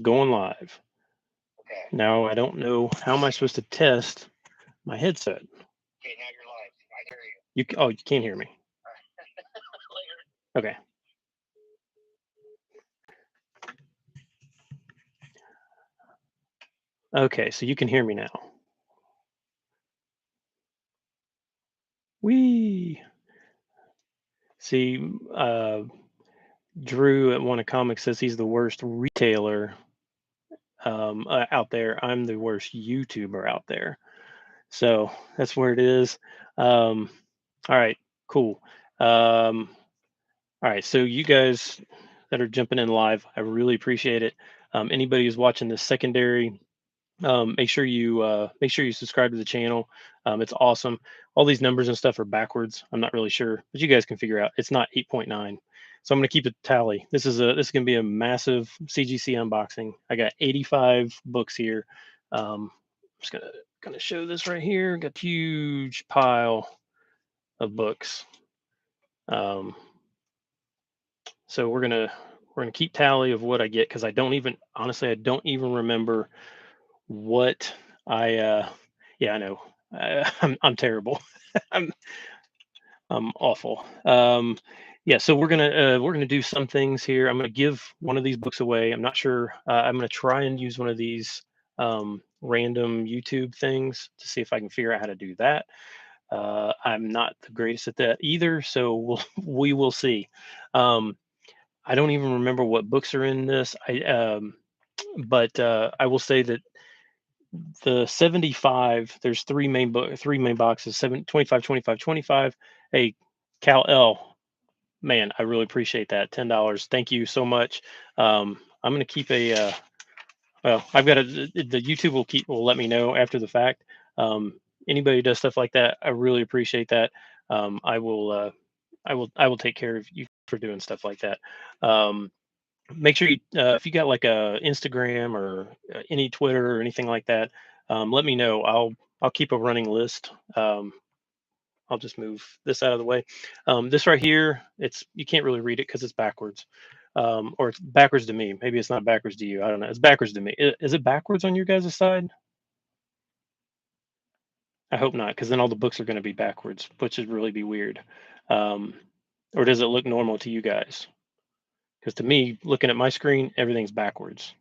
Going live. Okay. Now I don't know how am I supposed to test my headset. Okay, now you're live. I hear you. Oh, you can't hear me. Later. Okay. Okay, so you can hear me now. Wee. See, Drew at One of Comics says he's the worst retailer out there. I'm the worst YouTuber out there. So that's where it is. Um, all right, cool. All right, so you guys that are jumping in live, I really appreciate it. Anybody who's watching this secondary, make sure you subscribe to the channel. It's awesome. All these numbers and stuff are backwards. I'm not really sure, but you guys can figure out. It's not 8.9, so I'm going to keep a tally. This is going to be a massive CGC unboxing. I got 85 books here. I'm just gonna show this right here. Got a huge pile of books. Um, so we're gonna keep tally of what I get because I don't even honestly I don't even remember what I yeah, I know. I'm terrible. I'm I'm awful. Yeah, so we're gonna do some things here. I'm gonna give one of these books away. I'm not sure. I'm gonna try and use one of these random YouTube things to see if I can figure out how to do that. I'm not the greatest at that either, so we will see. Um, I don't even remember what books are in this. But I will say that the 75, there's three main boxes, 25, 25, 25. Hey, Cal L, man, I really appreciate that. $10. Thank you so much. I'm gonna keep well, I've got the YouTube will let me know after the fact. Anybody who does stuff like that, I really appreciate that. I will take care of you for doing stuff like that. Um, Make sure you if you got like a Instagram or any Twitter or anything like that, let me know. I'll keep a running list. I'll just move this out of the way. This right here, it's you can't really read it because it's backwards, or it's backwards to me. Maybe it's not backwards to you. I don't know. It's backwards to me. Is it backwards on your guys' side? I hope not, because then all the books are going to be backwards, which would really be weird. Um, or does it look normal to you guys? Because to me, looking at my screen, everything's backwards.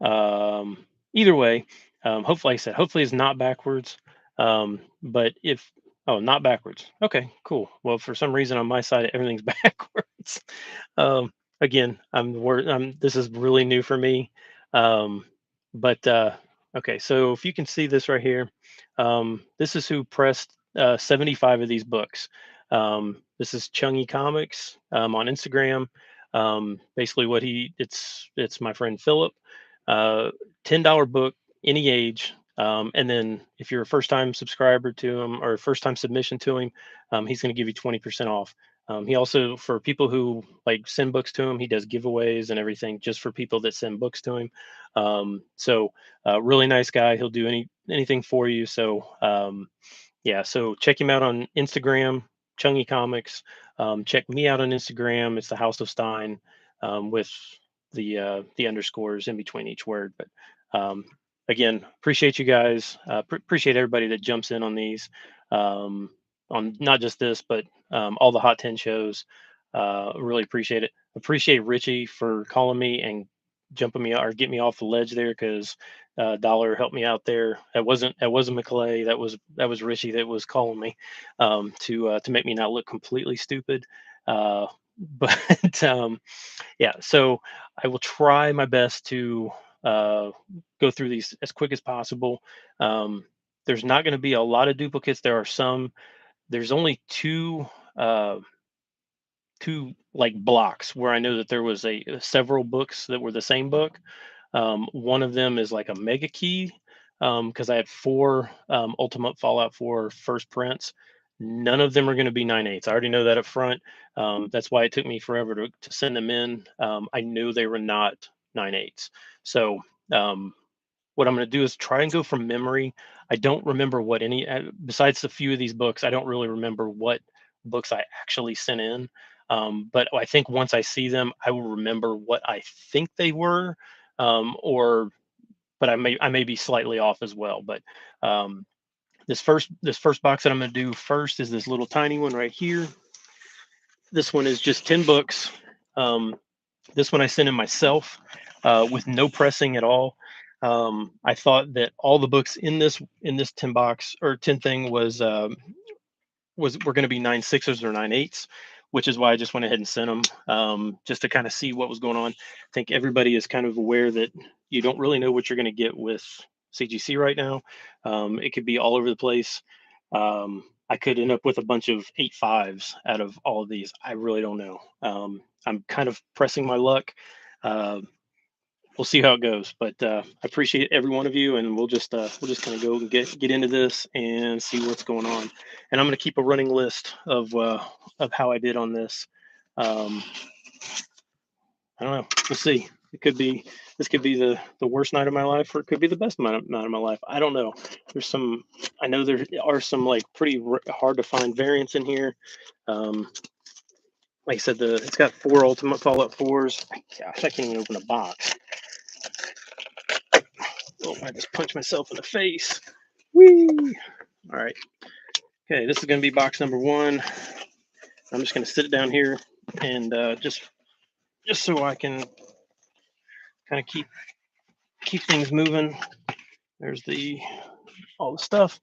Either way, hopefully, like I said, hopefully it's not backwards. But if oh, not backwards. Okay, cool. Well, for some reason on my side, everything's backwards. Um, again, this is really new for me. Um, but okay, so if you can see this right here, this is who pressed 75 of these books. This is Chungy Comics on Instagram. Basically, it's my friend Philip. Uh, $10 book, any age. And then if you're a first time subscriber to him or first time submission to him, he's going to give you 20% off. He also, for people who like send books to him, he does giveaways and everything just for people that send books to him. Really nice guy. He'll do anything for you. Yeah, so check him out on Instagram, Chungy Comics. Check me out on Instagram. It's the House of Stein with the underscores in between each word. But um, again, appreciate you guys. Appreciate everybody that jumps in on these, on not just this, but all the Hot 10 shows. Really appreciate it. Appreciate Richie for calling me and jumping me or get me off the ledge there because Dollar helped me out there. That wasn't McClay. That was Richie that was calling me to make me not look completely stupid. But yeah, so I will try my best to uh, go through these as quick as possible. Um, there's not going to be a lot of duplicates. There are some. There's only uh, two like blocks where I know that there was a several books that were the same book. One of them is like a mega key because I had four Ultimate Fallout 4 first prints. None of them are going to be 9/8. I already know that up front. That's why it took me forever to send them in. I knew they were not 9/8. So um, what I'm going to do is try and go from memory. I don't remember what besides a few of these books, I don't really remember what books I actually sent in. But I think once I see them, I will remember what I think they were. or but I may be slightly off as well. But um, this first box that I'm going to do first is this little tiny one right here. This one is just 10 books. Um, this one I sent in myself with no pressing at all. I thought that all the books in this 10 box or 10 thing was were going to be 9.6s or 9.8s, which is why I just went ahead and sent them just to kind of see what was going on. I think everybody is kind of aware that you don't really know what you're going to get with CGC right now. It could be all over the place. I could end up with a bunch of 8.5s out of all of these. I really don't know. I'm kind of pressing my luck. Uh, we'll see how it goes. But I appreciate every one of you, and we'll just kind of go and get into this and see what's going on. And I'm going to keep a running list of how I did on this. Um, I don't know. We'll see. It could be this could be the worst night of my life, or it could be the best night of my life. I don't know. There's some. I know there are some like pretty hard to find variants in here. Um, like I said, it's got 4 Ultimate Fallout 4s. Gosh, I can't even open a box. Oh, I just punched myself in the face. Whee! All right. Okay, this is going to be box number 1. I'm just going to sit it down here and just so I can kind of keep things moving. There's all the stuff.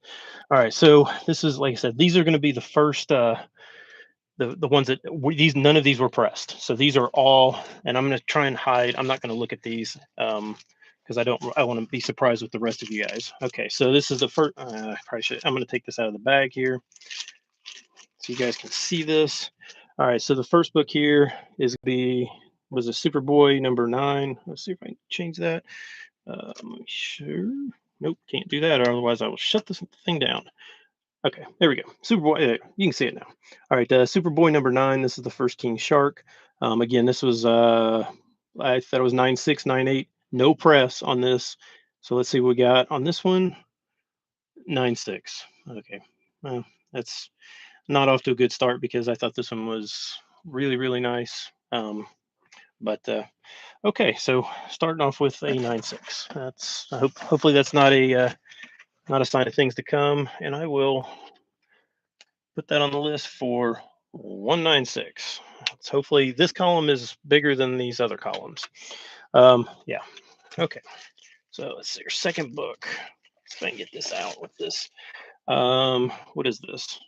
All right, so this is like I said. These are going to be the first the ones that these none of these were pressed. So these are all, and I'm going to try and hide. I'm not going to look at these because I want to be surprised with the rest of you guys. Okay, so this is the first. Probably should. I'm going to take this out of the bag here so you guys can see this. All right, so the first book here was a Superboy number 9. Let's see if I can change that. Sure. Nope, can't do that. Or otherwise, I will shut this thing down. Okay, there we go. Superboy. You can see it now. All right, Superboy number 9. This is the first King Shark. Again, this was I thought it was 9.6, 9.8. No press on this. So let's see what we got on this one. 9.6. Okay, well that's not off to a good start because I thought this one was really really nice. But okay, so starting off with a 9.6. Hopefully that's not a sign of things to come, and I will put that on the list for 196. So hopefully this column is bigger than these other columns. Yeah. Okay. So let's see your second book. Let's see if I can get this out with this. What is this?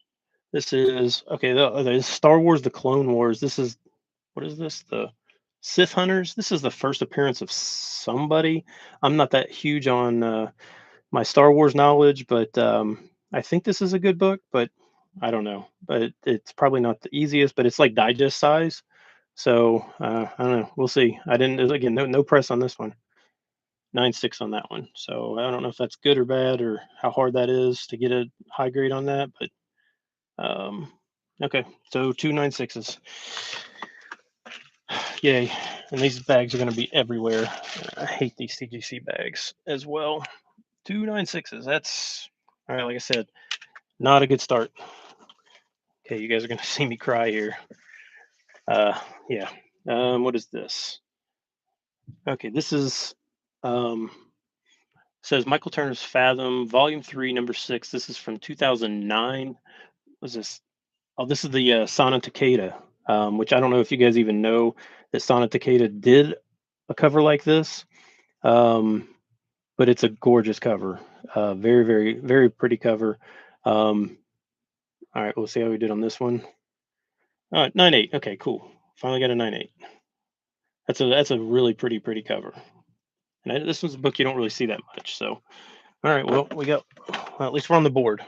This is okay. The Star Wars: The Clone Wars. This is what is this? The Sith Hunters. This is the first appearance of somebody. I'm not that huge on my Star Wars knowledge, but I think this is a good book. But I don't know. But it's probably not the easiest. But it's like digest size. So I don't know. We'll see. I didn't again. No press on this one. 9.6 on that one. So I don't know if that's good or bad or how hard that is to get a high grade on that. But okay. So 2 9.6s. Yay. And these bags are going to be everywhere. I hate these CGC bags as well. 2 9.6s. That's all right. Like I said, not a good start. Okay, you guys are going to see me cry here. Yeah. What is this? Okay, this is says Michael Turner's Fathom, Volume 3, Number 6. This is from 2009. Was this? Oh, this is the Sana Takeda, which I don't know if you guys even know that Sana Takeda did a cover like this. But it's a gorgeous cover. Very, very, very pretty cover. All right, we'll see how we did on this one. 9.8. Okay, cool. Finally got a 9.8. That's a really pretty cover. And this one's a book you don't really see that much. So, all right, well we got well, at least we're on the board.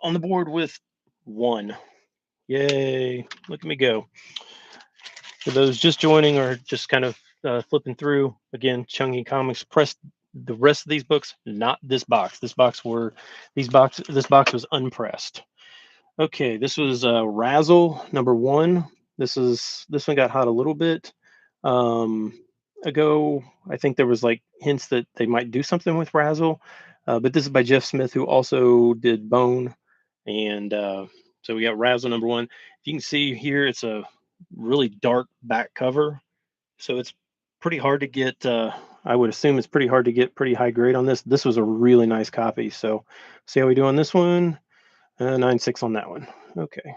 On the board with 1. Yay! Look at me go. For those just joining or just kind of flipping through, again, Chungy Comics pressed the rest of these books, not this box. This box was unpressed. Okay, this was Razzle number 1. This one got hot a little bit um, ago. I think there was like hints that they might do something with Razzle, but this is by Jeff Smith, who also did Bone, and so we got Razzle number 1. If you can see here, it's a really dark back cover, so it's pretty hard to get. I would assume it's pretty hard to get pretty high grade on this. This was a really nice copy. So, see how we do on this one. 9.6 on that one. Okay.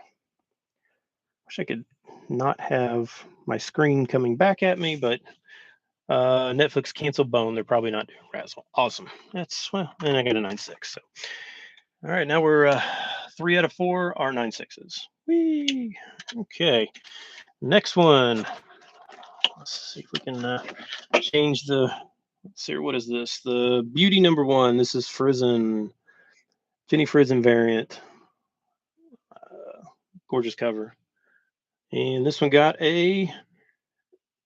Wish I could not have my screen coming back at me, but Netflix canceled Bone. They're probably not doing Razzle. Awesome. That's well, and I got a 9.6. So, all right, now we're 3 out of 4 are 9.6s. Whee! Okay, next one. Let's see if we can change the. Let's see, what is this? The Beauty number one. This is Frizen, Jenny Frizen variant. Gorgeous cover. And this one got a.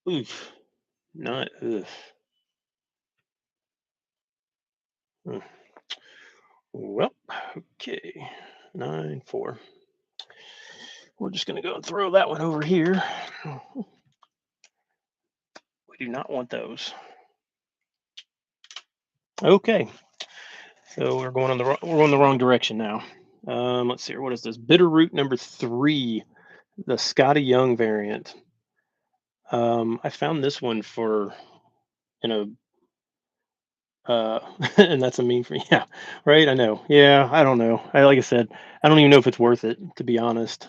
Oof, not. Ugh. Hmm. Well, okay, 9.4. We're just gonna go and throw that one over here. We do not want those. Okay, so we're going the wrong direction now. Let's see here. What is this? Bitterroot number 3, the Scotty Young variant. I found this one for in a and that's a meme for yeah, right. I know. Yeah, I don't know. Like I said, I don't even know if it's worth it to be honest.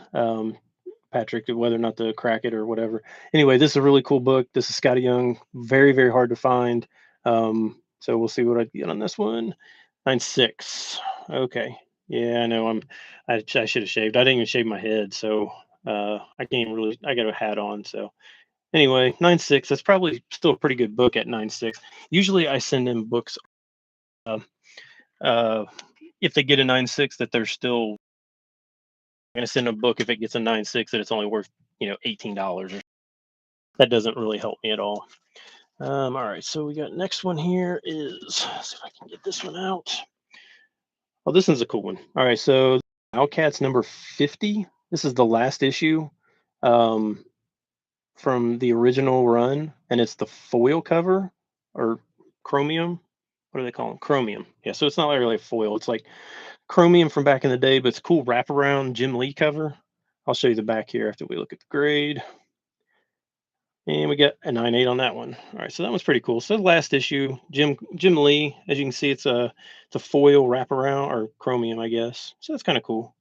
Patrick, whether or not to crack it or whatever. Anyway, this is a really cool book. This is Scotty Young. Very, very hard to find. So we'll see what I get on this one. 9.6. Okay. Yeah, I know. I should have shaved. I didn't even shave my head, so I can't even really. I got a hat on, so anyway, 9.6. That's probably still a pretty good book at 9.6. Usually, I send in books. Uh, uh, if they get a 9.6, that they're still going to send a book if it gets a 9.6 that it's only worth $18. That doesn't really help me at all. All right, so we got next one here is let's see if I can get this one out. Oh, this one's a cool one. All right, so Outcats number 50. This is the last issue um, from the original run, and it's the foil cover or chromium. What do they call them? Chromium. Yeah, so it's not really a foil. It's like chromium from back in the day, but it's a cool wraparound Jim Lee cover. I'll show you the back here after we look at the grade. And we got a 9.8 on that one. All right, so that one's pretty cool. So the last issue, Jim Lee, as you can see, it's a foil wraparound or chromium, I guess. So that's kind of cool.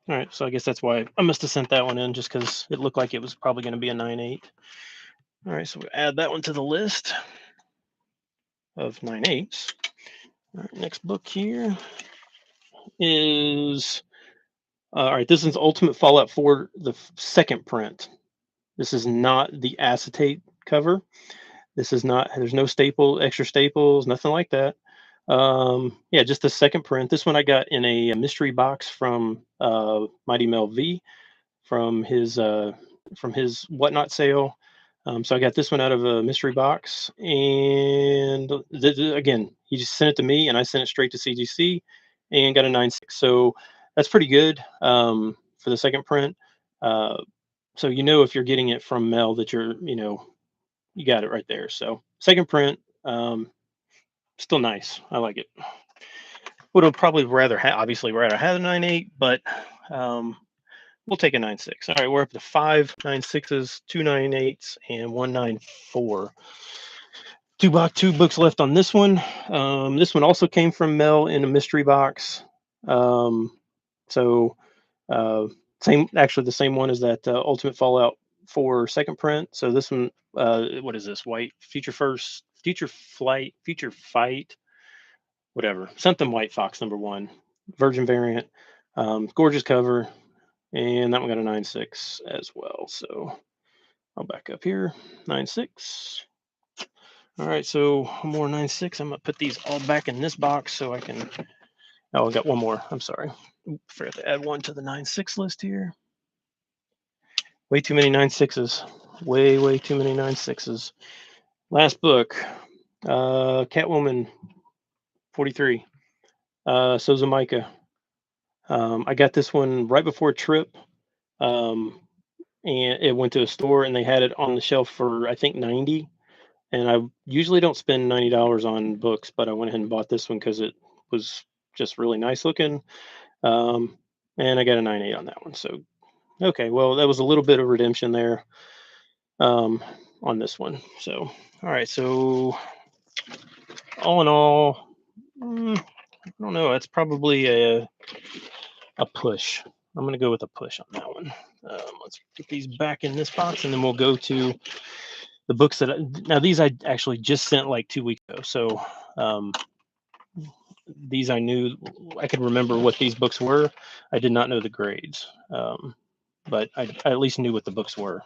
All right, so I guess that's why I must have sent that one in just because it looked like it was probably going to be a 9.8. All right, so we add that one to the list of 9.8s. All right, next book here is all right. This is Ultimate Fallout 4, the second print. This is not the acetate cover. This is not, there's no extra staples, nothing like that. Yeah, just the second print. This one I got in a mystery box from Mighty Mel V from his whatnot sale. So I got this one out of a mystery box, and again, he just sent it to me, and I sent it straight to CGC, and got a 9.6. So that's pretty good for the second print. Uh, so if you're getting it from Mel that you got it right there. So second print, still nice. I like it. Would have probably obviously rather have a 9.8, but um, we'll take a 9.6. All right, we're up to 5 9.6s, 2 9.8s, and 1.94. Two books left on this one. This one also came from Mel in a mystery box. Um, so actually the same one as that Ultimate Fallout 4 second print. So this one, what is this? White Future Fight, whatever, something White Fox number 1, Virgin variant. Gorgeous cover, and that one got a 9.6 as well. So I'll back up here, 9.6. All right, so more 9.6. I'm gonna put these all back in this box so I can. Oh, I got one more. I'm sorry. Forgot to add one to the 9.6 list here. Way too many 9.6s. Way too many 9.6s. Last book, Catwoman 43, Souza Micah. I got this one right before Trip, and it went to a store and they had it on the shelf for I think 90. And I usually don't spend $90 on books, but I went ahead and bought this one because it was just really nice looking. Um, and I got a 9.8 on that one. So okay, well that was a little bit of redemption there. Um, on this one. So, all right. So, all in all, I don't know. That's probably a push. I'm going to go with a push on that one. Let's put these back in this box, and then we'll go to the books now these I actually just sent like 2 weeks ago. So um, these I knew I could remember what these books were. I did not know the grades, but I at least knew what the books were.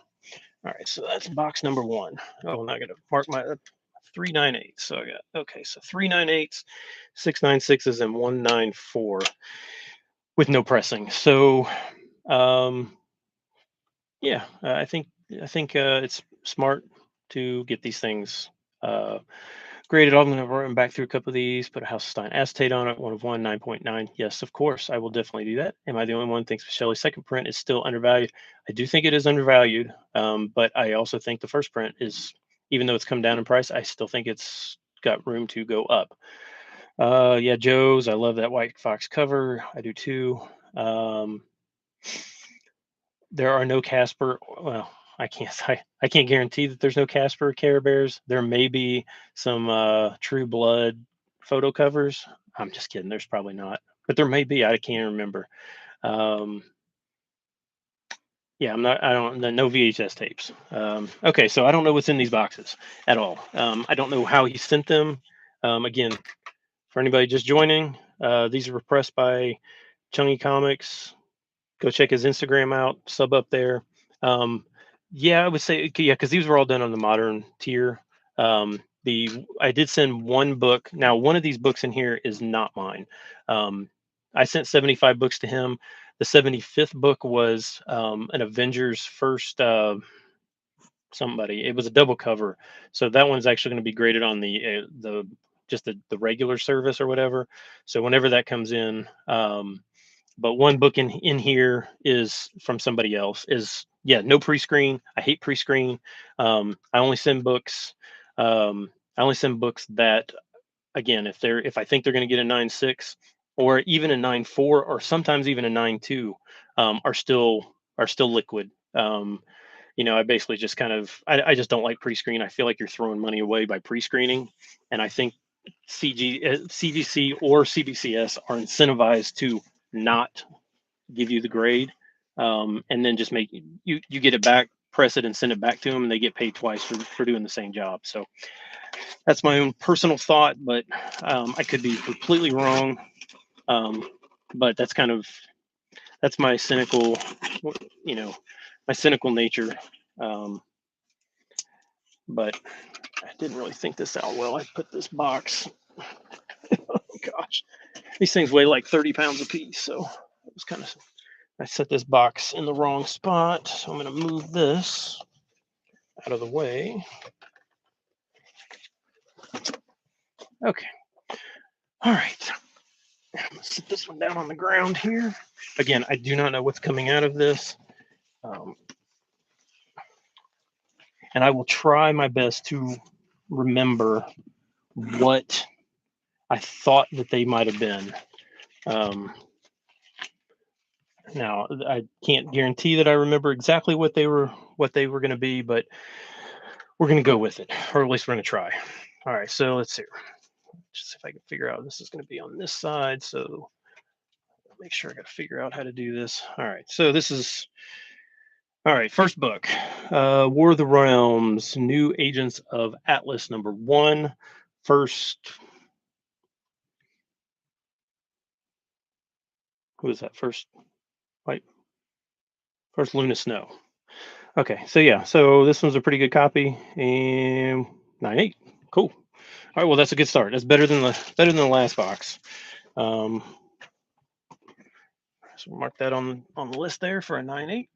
All right, so that's box number one. Oh, now I got to mark my 398. So I got okay. So 398s, 696s, and 194 with no pressing. So um, yeah, I think it's smart to get these things graded. I'm going to run back through a couple of these. Put a House of Stein acetate on it. One of one, 9.9. Yes, of course, I will definitely do that. Am I the only one? Thinks Shelley's second print is still undervalued. I do think it is undervalued, but I also think the first print is, even though it's come down in price, I still think it's got room to go up. Yeah, Joe's. I love that White Fox cover. I do too. Um, there are no Casper. Well, I can't. I can't guarantee that there's no Casper Care Bears. There may be some True Blood photo covers. I'm just kidding. There's probably not, but there may be. I can't remember. Um, yeah, I'm not. I don't. No VHS tapes. Okay, so I don't know what's in these boxes at all. I don't know how he sent them. Again, for anybody just joining, these are pressed by Chungy Comics. Go check his Instagram out, sub up there. Um, yeah, I would say yeah, because these were all done on the modern tier. The I did send one book. Now, one of these books in here is not mine. Um, I sent 75 books to him. The 75th book was an Avengers first somebody. It was a double cover, so that one's actually going to be graded on the just the regular service or whatever. So whenever that comes in, but one book in here is from somebody else. Is yeah, no pre-screen. I hate pre-screen. I only send books. I only send books that, again, if I think they're going to get a 9.6 or even a 9.4 or sometimes even a 9.2, are still liquid. I basically just kind of I just don't like pre-screen. I feel like you're throwing money away by pre-screening, and I think CGC or CBCS are incentivized to not give you the grade, and then just make you get it back, press it, and send it back to them, and they get paid twice for doing the same job. So that's my own personal thought, but I could be completely wrong. Um, but that's my cynical, you know, my cynical nature. Um, but I didn't really think this out well. I put this box. Oh gosh, these things weigh like 30 pounds a piece, so it was kind of. I set this box in the wrong spot, so I'm going to move this out of the way. Okay. All right. I'm going to set this one down on the ground here. Again, I do not know what's coming out of this. Um, and I will try my best to remember what I thought that they might have been. Um, Now, I can't guarantee that I remember exactly what they were going to be, but we're going to go with it, or at least we're going to try. All right, so let's see. Just see if I can figure out this is going to be on this side. So make sure I got to figure out how to do this. All right, so this is all right. First book, War of the Realms: New Agents of Atlas, #1. First, who is that? First, like first Luna Snow. Okay, so yeah, so this one's a pretty good copy, and 9.8. Cool. All right, well that's a good start. That's better than the last box. Um, so we'll mark that on the list there for a 9.8.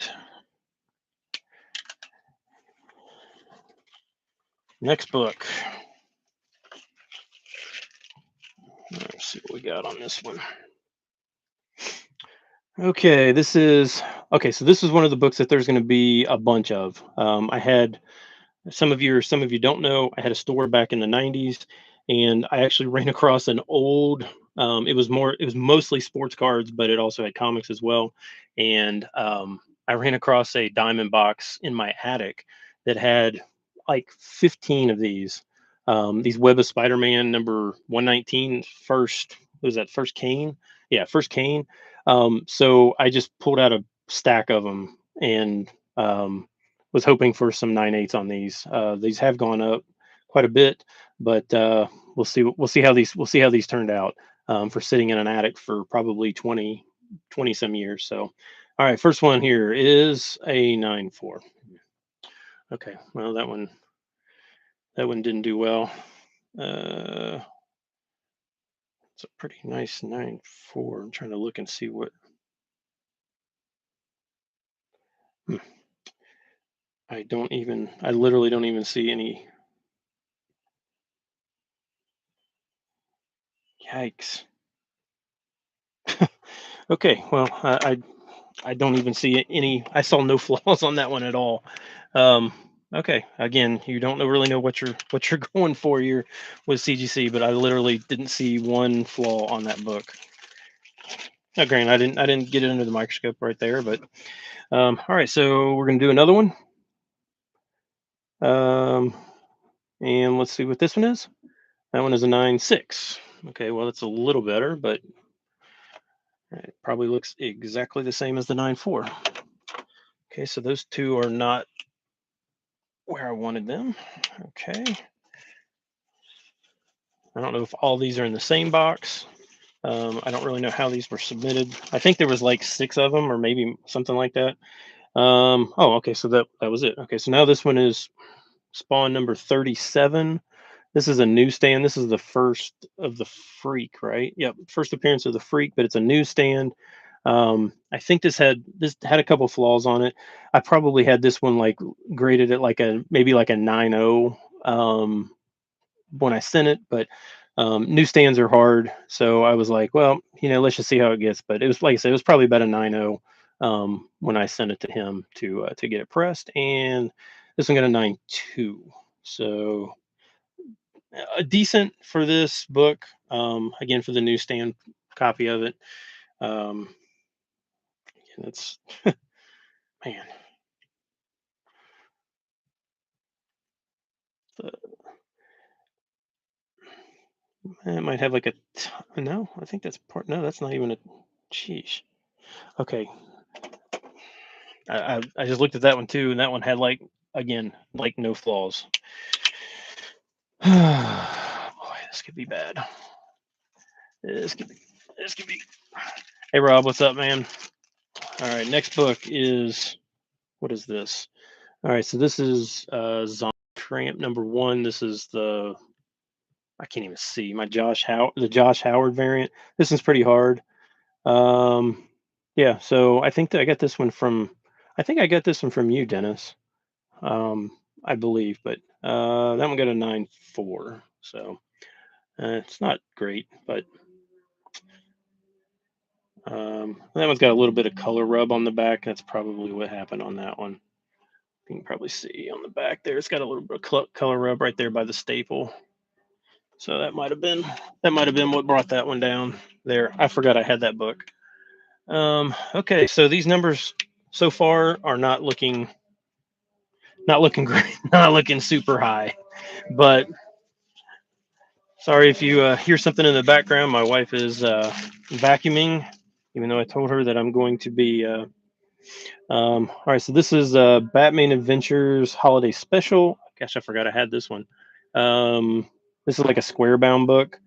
Next book. Let's see what we got on this one. Okay, so this is one of the books that there's going to be a bunch of. I had some of you don't know, I had a store back in the 90s, and I actually ran across an old. It was mostly sports cards, but it also had comics as well. And I ran across a diamond box in my attic that had like 15 of these Web of Spider-Man number 119 first. Was that first Kane? Yeah, first Kane. So I just pulled out a stack of them and was hoping for some 9/8s on these. These have gone up quite a bit, but we'll see how these turned out for sitting in an attic for probably 20 some years. So, all right, first one here is a 9/4. Okay, well that one didn't do well. Uh, it's a pretty nice 9/4. I'm trying to look and see what. Hmm, I literally don't even see any. Yikes. Okay, well, I don't even see any. I saw no flaws on that one at all. Um, okay, again, you don't really know what you're going for here with CGC, but I literally didn't see one flaw on that book. Now, granted, I didn't get it under the microscope right there, but all right. So we're gonna do another one, um, and let's see what this one is. That one is a 9/6. Okay, well, that's a little better, but it probably looks exactly the same as the 9/4. Okay, so those two are not where I wanted them. Okay. I don't know if all these are in the same box. I don't really know how these were submitted. I think there was like 6 of them, or maybe something like that. Oh, okay. So that was it. Okay. So now this one is spawn number 37. This is a newsstand. This is the first of the Freak, right? Yep. First appearance of the Freak, but it's a newsstand. I think this had a couple flaws on it. I probably had this one like graded at like a maybe like a 9/0. When I sent it, but newsstands are hard. So I was like, well, let's just see how it gets. But it was like I said, it was probably about a 9/0 when I sent it to him to get it pressed, and this one got a 9/2. So decent for this book. Again, for the newsstand copy of it. Um, and it's man, it might have like no. I think that's part. No, that's not even a. Sheesh. Okay, I just looked at that one too, and that one had like again like no flaws. Boy, this could be bad. This could be. This could be. Hey Rob, what's up, man? All right, next book is what is this? All right, so this is Zombie Tramp number 1. This is the I can't even see the Josh Howard variant. This one's pretty hard. Um, yeah, so I think that I think I got this one from you, Dennis. um, I believe, but that one got a 9/4. So it's not great, but that one's got a little bit of color rub on the back. That's probably what happened on that one. You can probably see on the back there, it's got a little bit of color rub right there by the staple. So that might have been what brought that one down there. I forgot I had that book. Okay, so these numbers so far are not looking great, not looking super high, but sorry if you hear something in the background. My wife is vacuuming, even though I told her that I'm going to be. All right, so this is Batman Adventures Holiday Special. Gosh, I forgot I had this one. This is like a square bound book.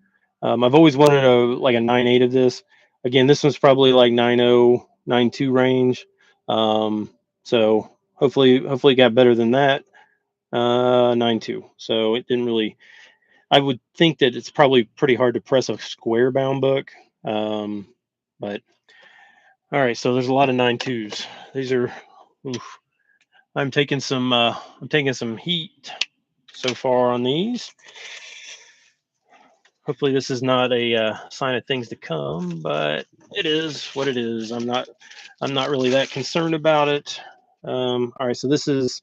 I've always wanted like a 9/8 of this. Again, this one's probably like 9/0, 9/2 range. So hopefully it got better than that. 9/2. So it didn't really. I would think that it's probably pretty hard to press a square bound book. Um, but all right, so there's a lot of 9/2s. These are, oof, I'm taking some heat so far on these. Hopefully this is not a sign of things to come, but it is what it is. I'm not really that concerned about it. All right, so this is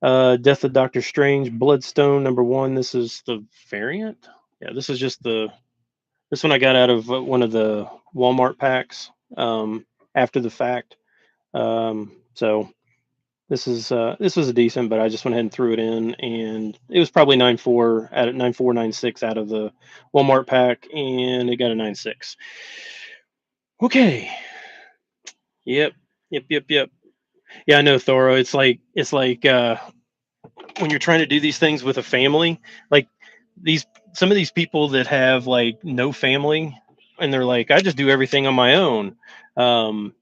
Death of Doctor Strange, Bloodstone number 1. This is the variant. Yeah, this is just this one I got out of one of the Walmart packs after the fact. So This was a decent, but I just went ahead and threw it in, and it was probably 9.4 at 9.4 9.6 out of the Walmart pack, and it got a 9.6. Okay. Yep. Yep. Yep. Yep. Yeah, I know, Thoro. It's like when you're trying to do these things with a family, like these some of these people that have like no family, and they're like, I just do everything on my own. Um,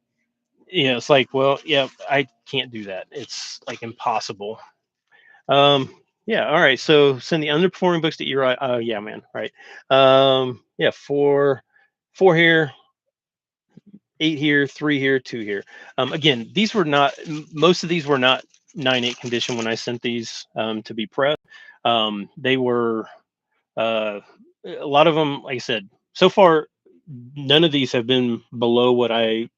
it's like, well, yeah, I can't do that. It's like impossible. Um, yeah, all right. So send the underperforming books to Eli. Yeah, man. Right. Yeah, four here, eight here, three here, two here. Again, these were not. Most of these were not 9.8 condition when I sent these to be pressed. They were uh, a lot of them. Like I said, so far, none of these have been below what I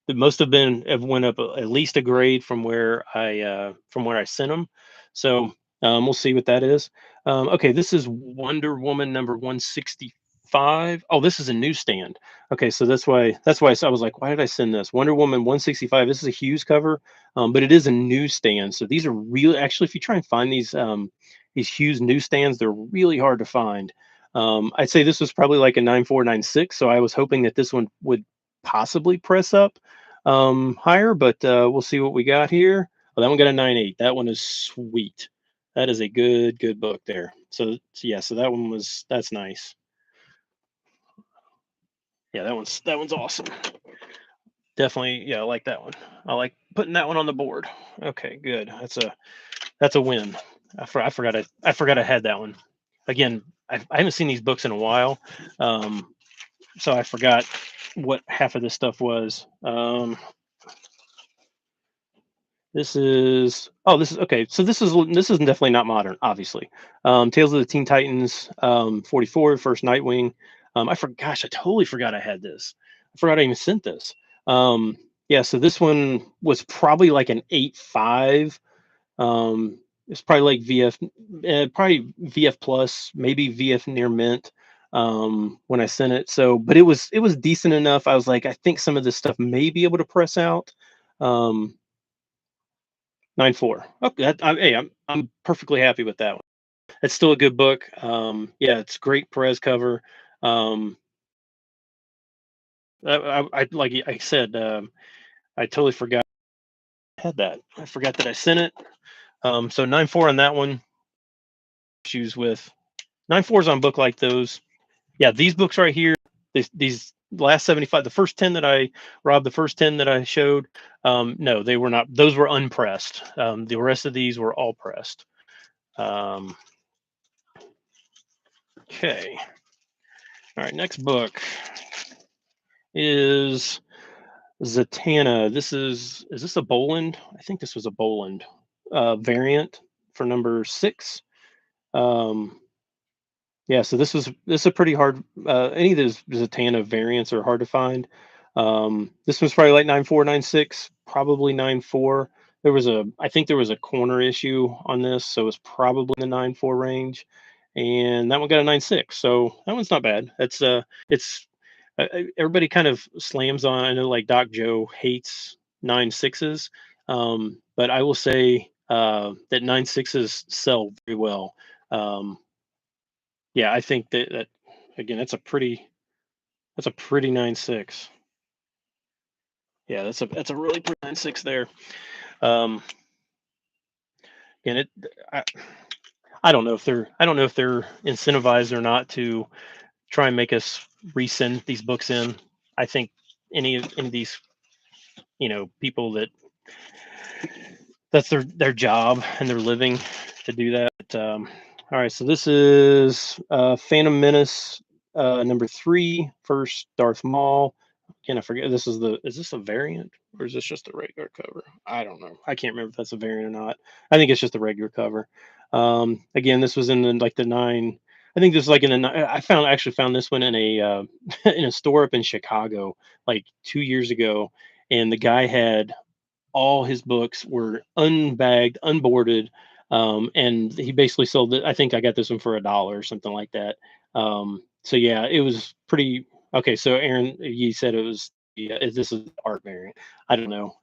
the most have went up at least a grade from where I sent them. So we'll see what that is. Okay, this is Wonder Woman number 165. Oh, this is a newsstand. Okay, so that's why I was like, why did I send this? Wonder Woman 165. This is a Hughes cover, but it is a newsstand. So these are really actually, if you try and find these Hughes newsstands, they're really hard to find. I'd say this was probably like a 9.4 9.6. So I was hoping that this one would possibly press up higher, but we'll see what we got here. Oh, that one got a 9.8. That one is sweet. That is a good book there. So yeah, so that's nice. Yeah, that one's awesome. Definitely, yeah, I like that one. I like putting that one on the board. Okay, good. That's a win. I forgot I had that one. Again, I haven't seen these books in a while, um, so I forgot what half of this stuff was. This is okay. So this is definitely not modern, obviously. Tales of the Teen Titans, 44, first Nightwing. Gosh, I totally forgot I had this. I forgot I even sent this. Yeah, so this one was probably like an 8.5. It's probably like probably VF plus, maybe VF near mint. When I sent it. So, but it was decent enough. I was like, I think some of this stuff may be able to press out. Um, 9.4. Okay, hey, I'm perfectly happy with that one. It's still a good book. Yeah, it's great Perez cover. Um, I like I said, I totally forgot I had that. I forgot that I sent it. So 9.4 on that one. Issues with 9.4s on book like those. Yeah, these books right here. These last 75, the first 10 that I robbed, the first 10 that I showed. No, they were not. Those were unpressed. The rest of these were all pressed. Um, okay. All right, next book is Zatanna. Is this a Boland? I think this was a Boland variant for number 6. Um, yeah, so this is a pretty hard. Any of those Zatanna variants are hard to find. This was probably like 9.4 9.6, probably 9.4. I think there was a corner issue on this, so it's probably in the 9.4 range, and that one got a 9.6. So that one's not bad. It's everybody kind of slams on. I know like Doc Joe hates 9.6s, but I will say that 9.6s sell very well. Um, yeah, I think that again, that's a pretty 9.6. Yeah, that's a really pretty 9.6 there. Um, and it, I, I don't know if they're incentivized or not to try and make us resend these books in. I think any of these people that's their job and their living to do that. All right, so this is Phantom Menace number 3, first Darth Maul. Can I forget? Is this a variant or is this just a regular cover? I don't know. I can't remember if that's a variant or not. I think it's just a regular cover. Again, this was in like the 9. I think this is like in the. I actually found this one in a in a store up in Chicago like 2 years ago, and the guy had all his books were unbagged, unboarded, and he basically sold it. I think I got this one for $1 or something like that. So yeah, it was pretty okay. So Aaron, you said it was yeah, this is art variant. I don't know.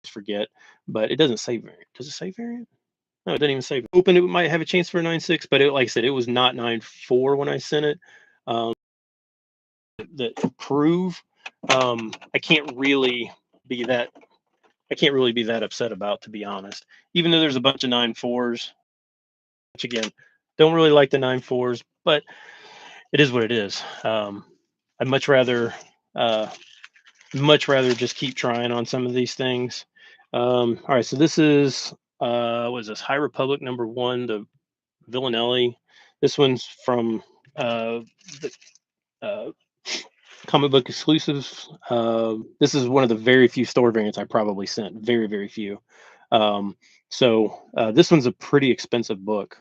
forget, but it doesn't say variant. Does it say variant? No, it didn't even say open. It might have a chance for a 9.6, but like I said, it was not 9.4 when I sent it. Um, that prove I can't really be that I can't really be that upset about, to be honest. Even though there's a bunch of 9.4s, which again, don't really like the 9.4s, but it is what it is. I'd uh, much rather just keep trying on some of these things. All right, so this is what is this? High Republic #1, the Villanelli. This one's from the uh, comic book exclusives. This is one of the very few store variants I probably sent. Very, very few. Um, this one's a pretty expensive book.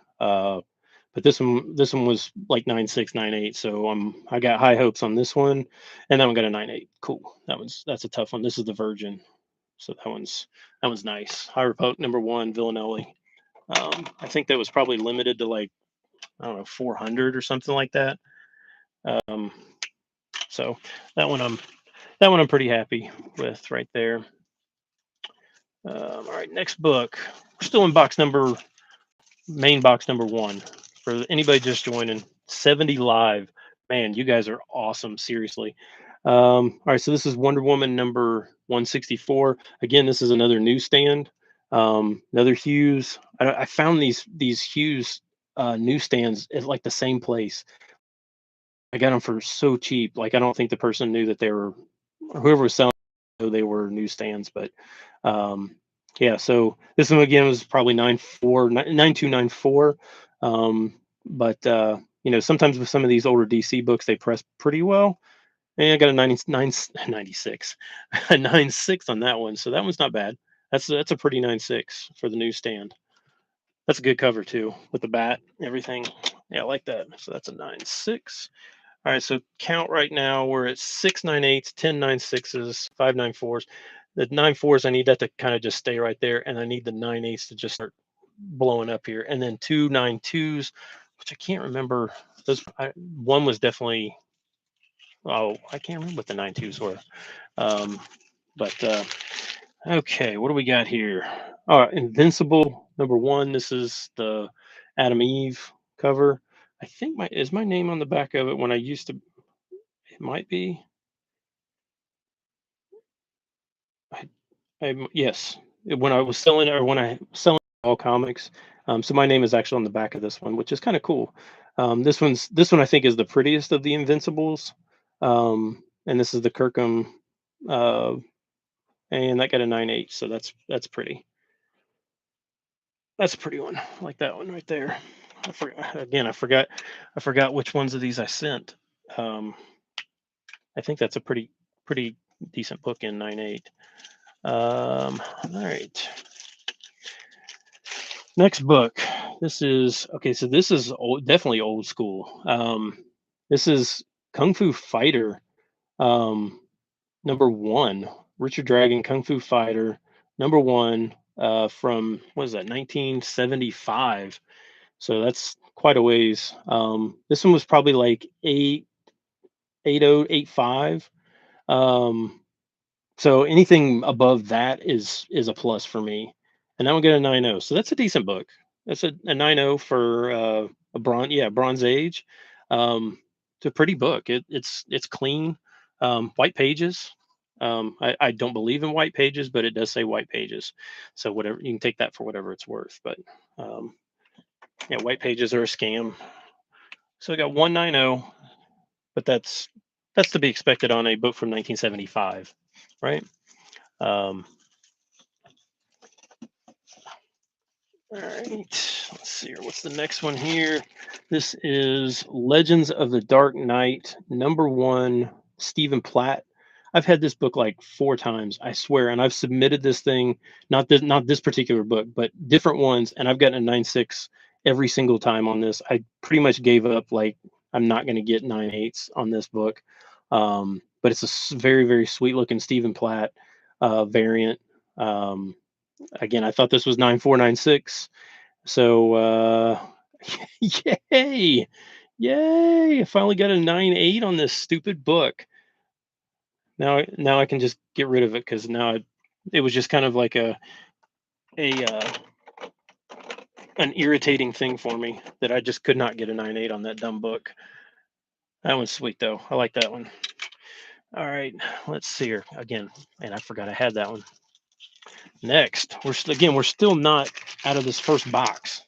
But this one was like 9.6, 9.8. So I got high hopes on this one, and that one got a 9.8. Cool. That's a tough one. This is the Virgin, so that one's nice. High Republic #1, Villanelli. I think that was probably limited to like, I don't know, 400 or something like that. Um, so that one I'm that one I'm pretty happy with right there. All right, next book. We're still in main box #1. For anybody just joining, 70 live. Man, you guys are awesome. Seriously. All right, so this is Wonder Woman number 164. Again, this is another newsstand. Another Hughes. I found these Hughes newsstands at like the same place. I got them for so cheap. Like I don't think the person knew that they were, or whoever was selling, know they were newsstands. But um, yeah, so this one again was probably 9294. But sometimes with some of these older DC books, they press pretty well. And I got a 96, a 9.6 on that one. So that one's not bad. That's a pretty 9.6 for the newsstand. That's a good cover too, with the bat, everything. Yeah, I like that. So that's a 9.6. All right, so count right now. We're at 6 9.8s, 10 9.6s, 5 9.4s. The 9.4s, I need that to kind of just stay right there, and I need the 9.8s to just start blowing up here, and then 2 9.2s, which I can't remember. One was definitely. Oh, I can't remember what the 9.2s were. Um, but okay, what do we got here? All right, Invincible #1. This is the Adam Eve cover. I think my name on the back of it when I used to. It might be. I, yes, when I was selling or when I was selling all comics. So my name is actually on the back of this one, which is kind of cool. This one I think is the prettiest of the Invincibles, and this is the Kirkham, uh, and that got a 9.8. So that's pretty. That's a pretty one. I like that one right there. I forgot which ones of these I sent. Um, I think that's a pretty decent book in 9.8. All right. Next book. This is okay. So this is definitely old school. This is Kung Fu Fighter, um, #1. Richard Dragon Kung Fu Fighter #1, from what is that, 1975. So that's quite a ways. This one was probably like 8.80, 8.5. Um, so anything above that is a plus for me. And that one got a 9.0. So that's a decent book. That's a 9.0 for a Bronze Age. It's a pretty book. It's clean. White pages. I don't believe in white pages, but it does say white pages. So whatever, you can take that for whatever it's worth. But um, yeah, white pages are a scam. So I got 190, but that's to be expected on a book from 1975, right? Um, all right, let's see here. What's the next one here? This is Legends of the Dark Knight #1, Stephen Platt. I've had this book like 4 times, I swear, and I've submitted this thing, not this particular book, but different ones, and I've gotten a 9.6 every single time on this. I pretty much gave up, like I'm not going to get 9.8s on this book. But it's a very, very sweet looking Stephen Platt variant. Um, Again, I thought this was 9.4, 9.6. So yay, yay! I finally got a 9.8 on this stupid book. Now I can just get rid of it because now it was just kind of like a an irritating thing for me that I just could not get a 9.8 on that dumb book. That one's sweet though. I like that one. All right, let's see here again. And I forgot I had that one. Next, we're still not out of this first box.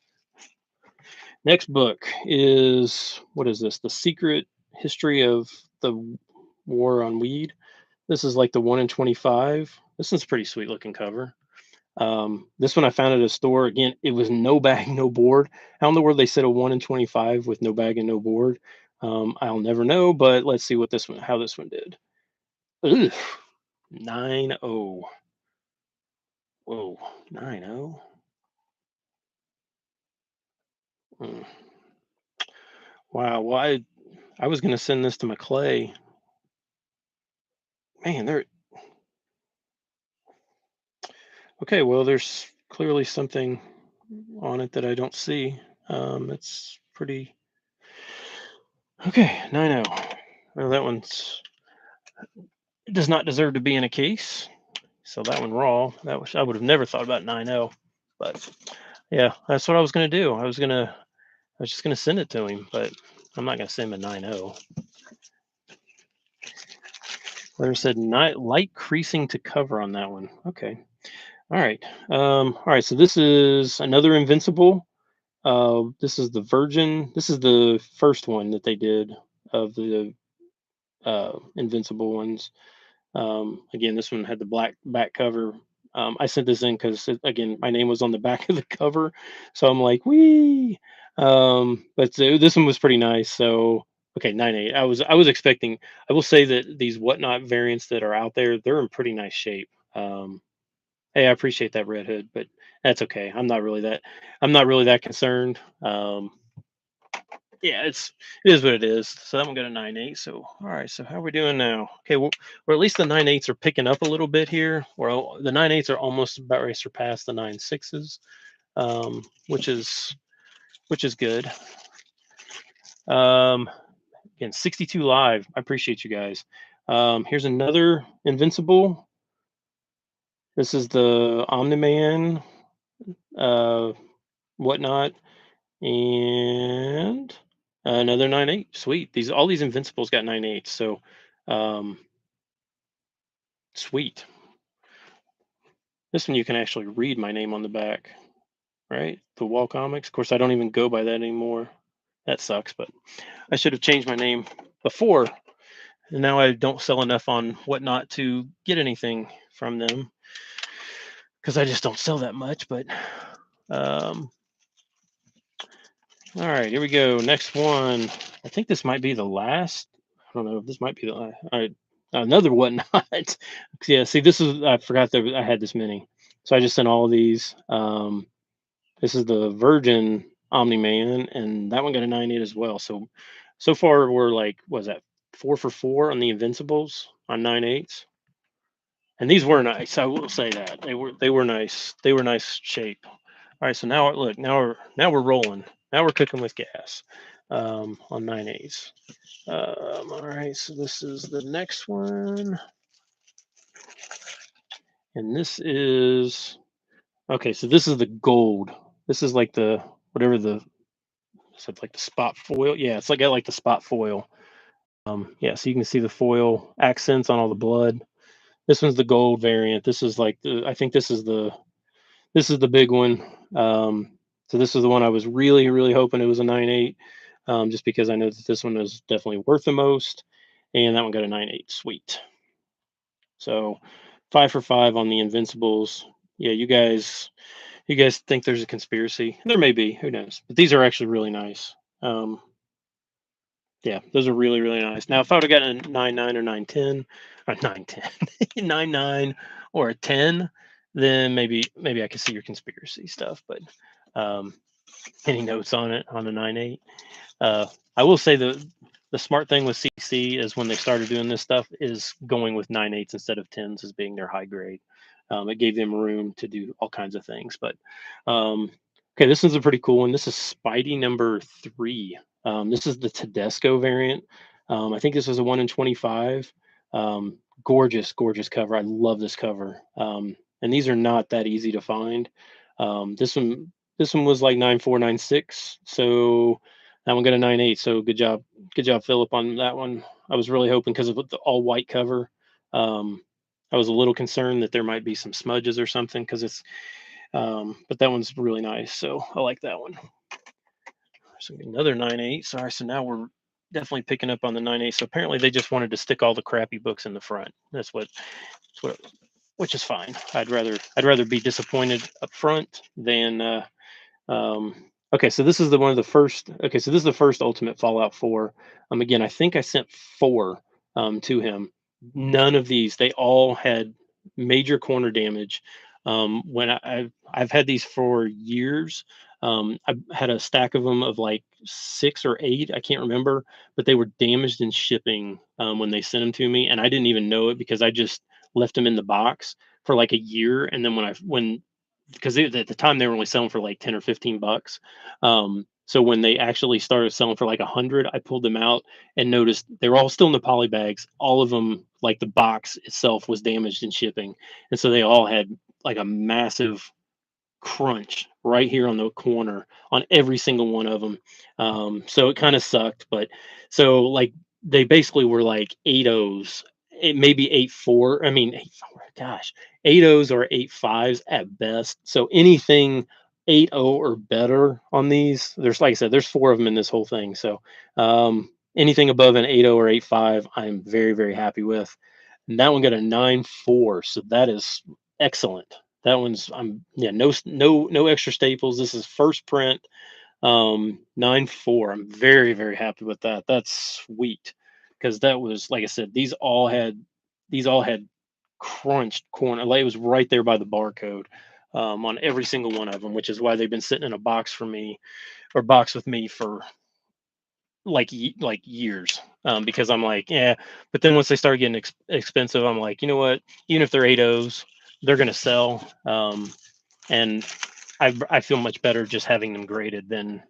Next book is, what is this? The Secret History of the War on Weed. This is like the 1 in 25. This one's a pretty sweet looking cover. This one I found at a store. Again, it was no bag, no board. How in the world they said a 1 in 25 with no bag and no board? I'll never know, but let's see how this one did. Ugh, 9.0. Whoa, 9.0. Mm. Wow. Well, I was going to send this to McClay. Man, there. Okay, well, there's clearly something on it that I don't see. It's pretty. Okay, 9.0. Well, that one's it does not deserve to be in a case. So that one raw. That was I would have never thought about 9.0, but yeah, that's what I was gonna do. I was just gonna send it to him, but I'm not gonna send him a 9.0. There said light creasing to cover on that one. Okay. All right. All right. So this is another Invincible. This is the Virgin. This is the first one that they did of the Invincible ones. Again, this one had the black back cover. I sent this in because again, my name was on the back of the cover, so I'm like, wee. This one was pretty nice. So okay, 9.8. I was expecting. I will say that these whatnot variants that are out there, they're in pretty nice shape. Hey, I appreciate that Red Hood, but that's okay. I'm not really that concerned. Yeah, it is what it is. So that one got a 9.8. So all right, so how are we doing now? Okay, well, or at least the 9.8s are picking up a little bit here. Well, the 9.8s are almost about ready to surpass the 9.6s, which is good. Um, Again, 62 live. I appreciate you guys. Here's another Invincible. This is the Omni Man, uh, whatnot, and another 9.8. Sweet. All these Invincibles got 9.8. So um, sweet. This one you can actually read my name on the back, right? The Wall Comics. Of course, I don't even go by that anymore. That sucks, but I should have changed my name before. And now I don't sell enough on whatnot to get anything from them because I just don't sell that much. But um, all right, here we go. Next one. I think this might be the last. I don't know if this might be the last. All right, another whatnot. Yeah, see, this is I forgot that I had this many, so I just sent all of these. This is the Virgin Omni Man, and that one got a 9.8 as well. So far we're like, was that 4 for 4 on the Invincibles on 9.8s? And these were nice. I will say that they were nice. They were nice shape. All right, so now look, now we're rolling. Now we're cooking with gas on 9.8s. All right, so this is the next one, and this is okay. So this is the gold. This is like the whatever the so it's like the spot foil. Yeah, it's like got like the spot foil. Yeah, so you can see the foil accents on all the blood. This one's the gold variant. This is like I think this is the big one. So this is the one I was really really hoping it was a 9.8, just because I know that this one is definitely worth the most, and that one got a 9.8. Sweet. So 5 for 5 on the Invincibles. Yeah, you guys think there's a conspiracy? There may be. Who knows? But these are actually really nice. Um, Yeah, those are really, really nice. Now, if I would have gotten a 9.9 or 9.10, or 9.10, 9.9 or a 10, then maybe I could see your conspiracy stuff. But um, any notes on it on a 9.8? I will say the smart thing with CC is when they started doing this stuff is going with 9.8s instead of 10s as being their high grade. It gave them room to do all kinds of things. But okay, this is a pretty cool one. This is Spidey number 3. This is the Tedesco variant. I think this was a 1 in 25. Gorgeous, gorgeous cover. I love this cover. and these are not that easy to find. This one was like 9496, so that one got a 98. So good job, Philip, on that one. I was really hoping because of the all white cover. Um, I was a little concerned that there might be some smudges or something because but that one's really nice. So I like that one. So another 98. Sorry. So now we're definitely picking up on the 98. So apparently they just wanted to stick all the crappy books in the front. That's what, which is fine. I'd rather be disappointed up front than okay, so this is the one of the first. Okay, so this is the first Ultimate Fallout 4. Again, I think I sent 4 to him. None of these. They all had major corner damage. I've had these for years. I had a stack of them of like 6 or 8. I can't remember, but they were damaged in shipping when they sent them to me, and I didn't even know it because I just left them in the box for like a year, and then when because at the time they were only selling for like 10 or 15 bucks. So when they actually started selling for like 100, I pulled them out and noticed they were all still in the poly bags. All of them, like the box itself, was damaged in shipping, and so they all had like a massive crunch right here on the corner on every single one of them. So it kind of sucked, but so like they basically were like 8 O's, it maybe 8-4. I mean, 8-4, gosh, 8 O's or 8-5s at best. So anything 8-0 or better on these, there's like I said, there's 4 of them in this whole thing. So anything above an 8-0 or 8-5, I'm very, very happy with. And that one got a 9-4, so that is excellent. That one's I'm yeah, no extra staples. This is first print. 9-4. I'm very, very happy with that. That's sweet. Because that was like I said, these all had crunched corner. Like it was right there by the barcode on every single one of them, which is why they've been sitting in a box for me or box with me for like years. Because I'm like, yeah, but then once they start getting expensive, I'm like, you know what? Even if they're 8 O's, they're gonna sell. And I feel much better just having them graded than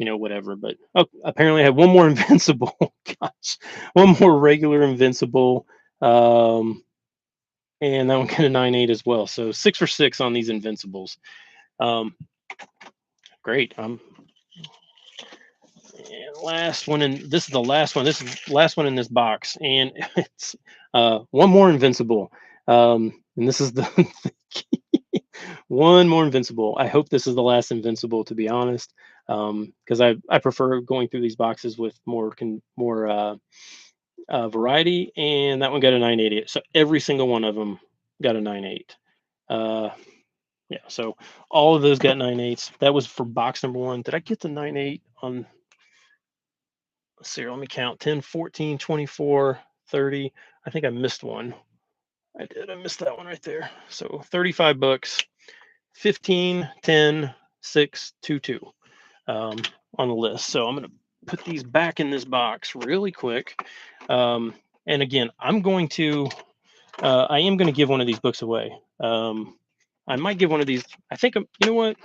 whatever. But oh, apparently I have one more invincible. Gosh, one more regular invincible, um, and that one got a 9.8 as well. So 6 for 6 on these invincibles. Um, Great. And last one, and this is the last one. This is the last one in this box, and it's one more invincible. And this is the one more invincible. I hope this is the last invincible, to be honest, because I prefer going through these boxes with more variety. And that one got a 988. So every single one of them got a 9.8. Uh, yeah. So all of those got 9.8s. That was for box number 1. Did I get the 9.8 on? Let's see. Let me count. 10, 14, 24, 30. I think I missed one. I did. I missed that one right there. So 35 bucks. 15, 10, 6, 2, 2 on the list. So I'm going to put these back in this box really quick. And again, I am going to give one of these books away. I might give one of these. You know what?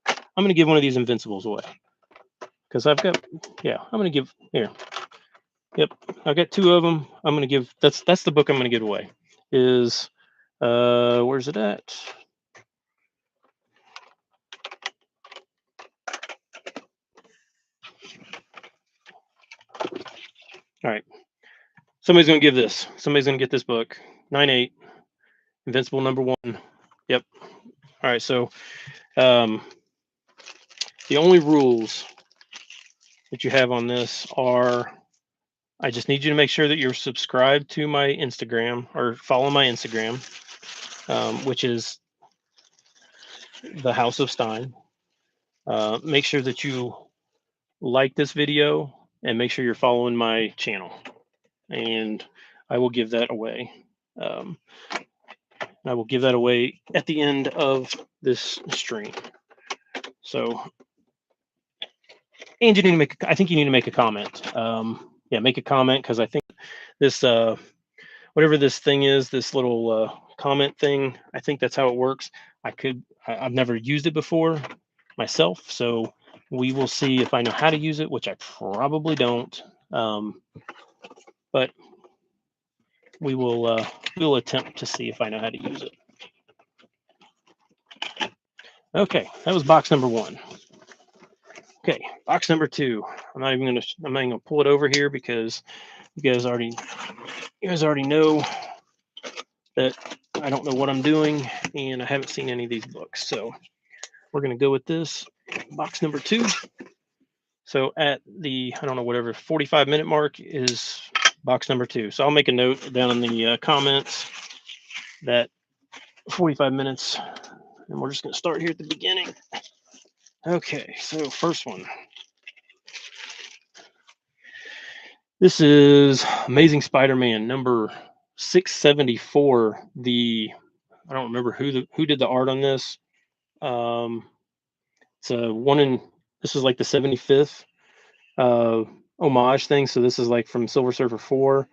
I'm going to give one of these Invincibles away because I'm going to give here. Yep. I've got 2 of them. I'm going to give, that's the book I'm going to give away is, where's it at? All right. Somebody's going to give this. Somebody's going to get this book. 9.8, Invincible number 1. Yep. All right. So um, the only rules that you have on this are I just need you to make sure that you're subscribed to my Instagram or follow my Instagram, which is the House of Stein. Make sure that you like this video and make sure you're following my channel. And I will give that away. I will give that away at the end of this stream. So, and I think you need to make a comment. Yeah, make a comment because I think this, whatever this thing is, this little comment thing, I think that's how it works. I've never used it before myself, so we will see if I know how to use it, which I probably don't. But we'll attempt to see if I know how to use it. Okay, that was box number one. Okay, box number two. I'm not even gonna pull it over here because you guys already know that I don't know what I'm doing and I haven't seen any of these books. So we're gonna go with this box number two. So at the, I don't know, whatever 45-minute mark is box number two. So I'll make a note down in the comments that 45 minutes, and we're just gonna start here at the beginning. Okay, so first one. This is Amazing Spider-Man number 674. I don't remember who did the art on this. Um, it's a one in this is like the 75th uh, homage thing. So this is like from Silver Surfer 4.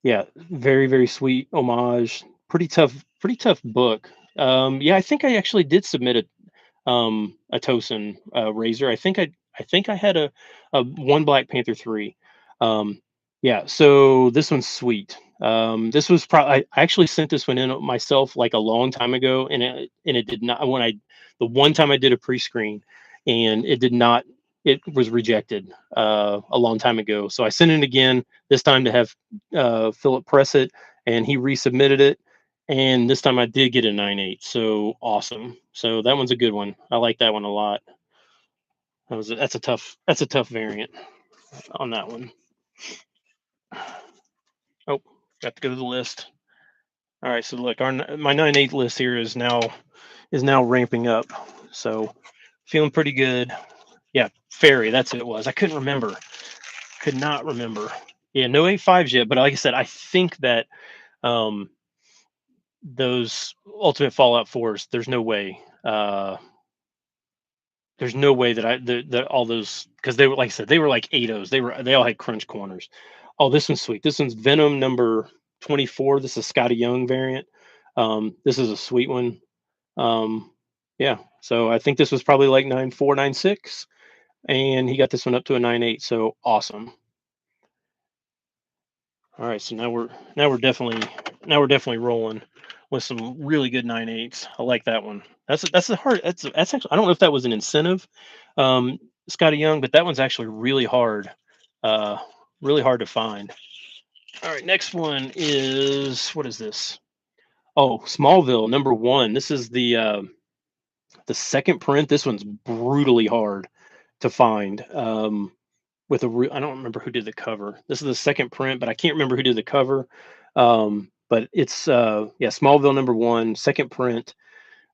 Yeah, very very sweet homage. Pretty tough book. Yeah, I think I actually did submit a Tosin razor. I think I had a one Black Panther 3. Yeah, so this one's sweet. This was probably I actually sent this one in myself like a long time ago, and it did not when I the one time I did a pre-screen, and it did not it was rejected a long time ago. So I sent it again this time to have Philip press it, and he resubmitted it, and this time I did get a 9.8, so awesome. So that one's a good one. I like that one a lot. That's a tough variant on that one. Oh, got to go to the list. All right, so look, my 9.8 list here is now ramping up. So feeling pretty good. Yeah, Fairy, that's who it was. I couldn't remember. Could not remember. Yeah, no 8.5s yet, but like I said, I think that um those Ultimate Fallout 4s, there's no way that that all those, because they were, like I said, they were like 8.0s. They all had crunch corners. Oh, this one's sweet. This one's Venom number 24. This is Scotty Young variant. This is a sweet one. Um, yeah. So I think this was probably like 9.4, 9.6, and he got this one up to a 9.8. So awesome. All right. So now we're definitely rolling with some really good 9.8s. I like that one. That's a hard. That's actually, I don't know if that was an incentive, um, Scotty Young, but that one's actually uh, really hard to find. All right. Next one is, what is this? Oh, Smallville number one. This is the second print. This one's brutally hard to find. I don't remember who did the cover. This is the second print, but I can't remember who did the cover. But it's yeah, Smallville number one, second print.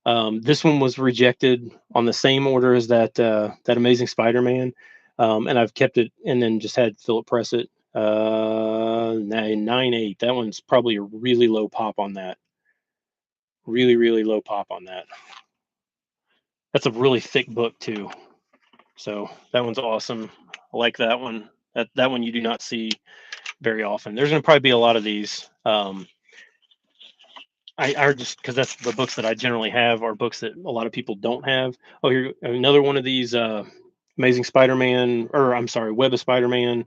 This one was rejected on the same order as that Amazing Spider-Man, and I've kept it and then just had Philip press it. 9.8. That one's probably a really low pop on that. Really low pop on that. That's a really thick book too. So that one's awesome. I like that one. That one you do not see very often. There's going to probably be a lot of these. I just, because that's the books that I generally have are books that a lot of people don't have. Oh, here another one of these Amazing Spider-Man, or I'm sorry, Web of Spider-Man,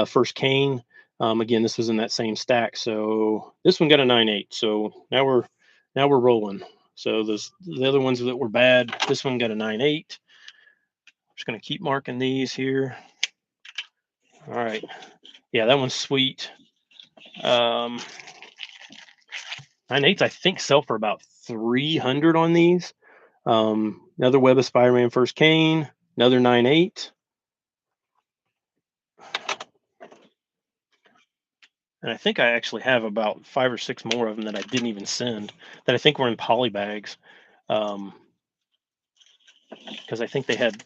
First Kane. Again, this was in that same stack. So this one got a 9.8. So now we're rolling. So the other ones that were bad, this one got a 9.8. Just going to keep marking these here. All right. Yeah, that one's sweet. 9.8s, I think, sell for about 300 on these. Another Web of Spider-Man First Kane, another 9.8. And I think I actually have about 5 or 6 more of them that I didn't even send that I think were in poly bags. Because I think they had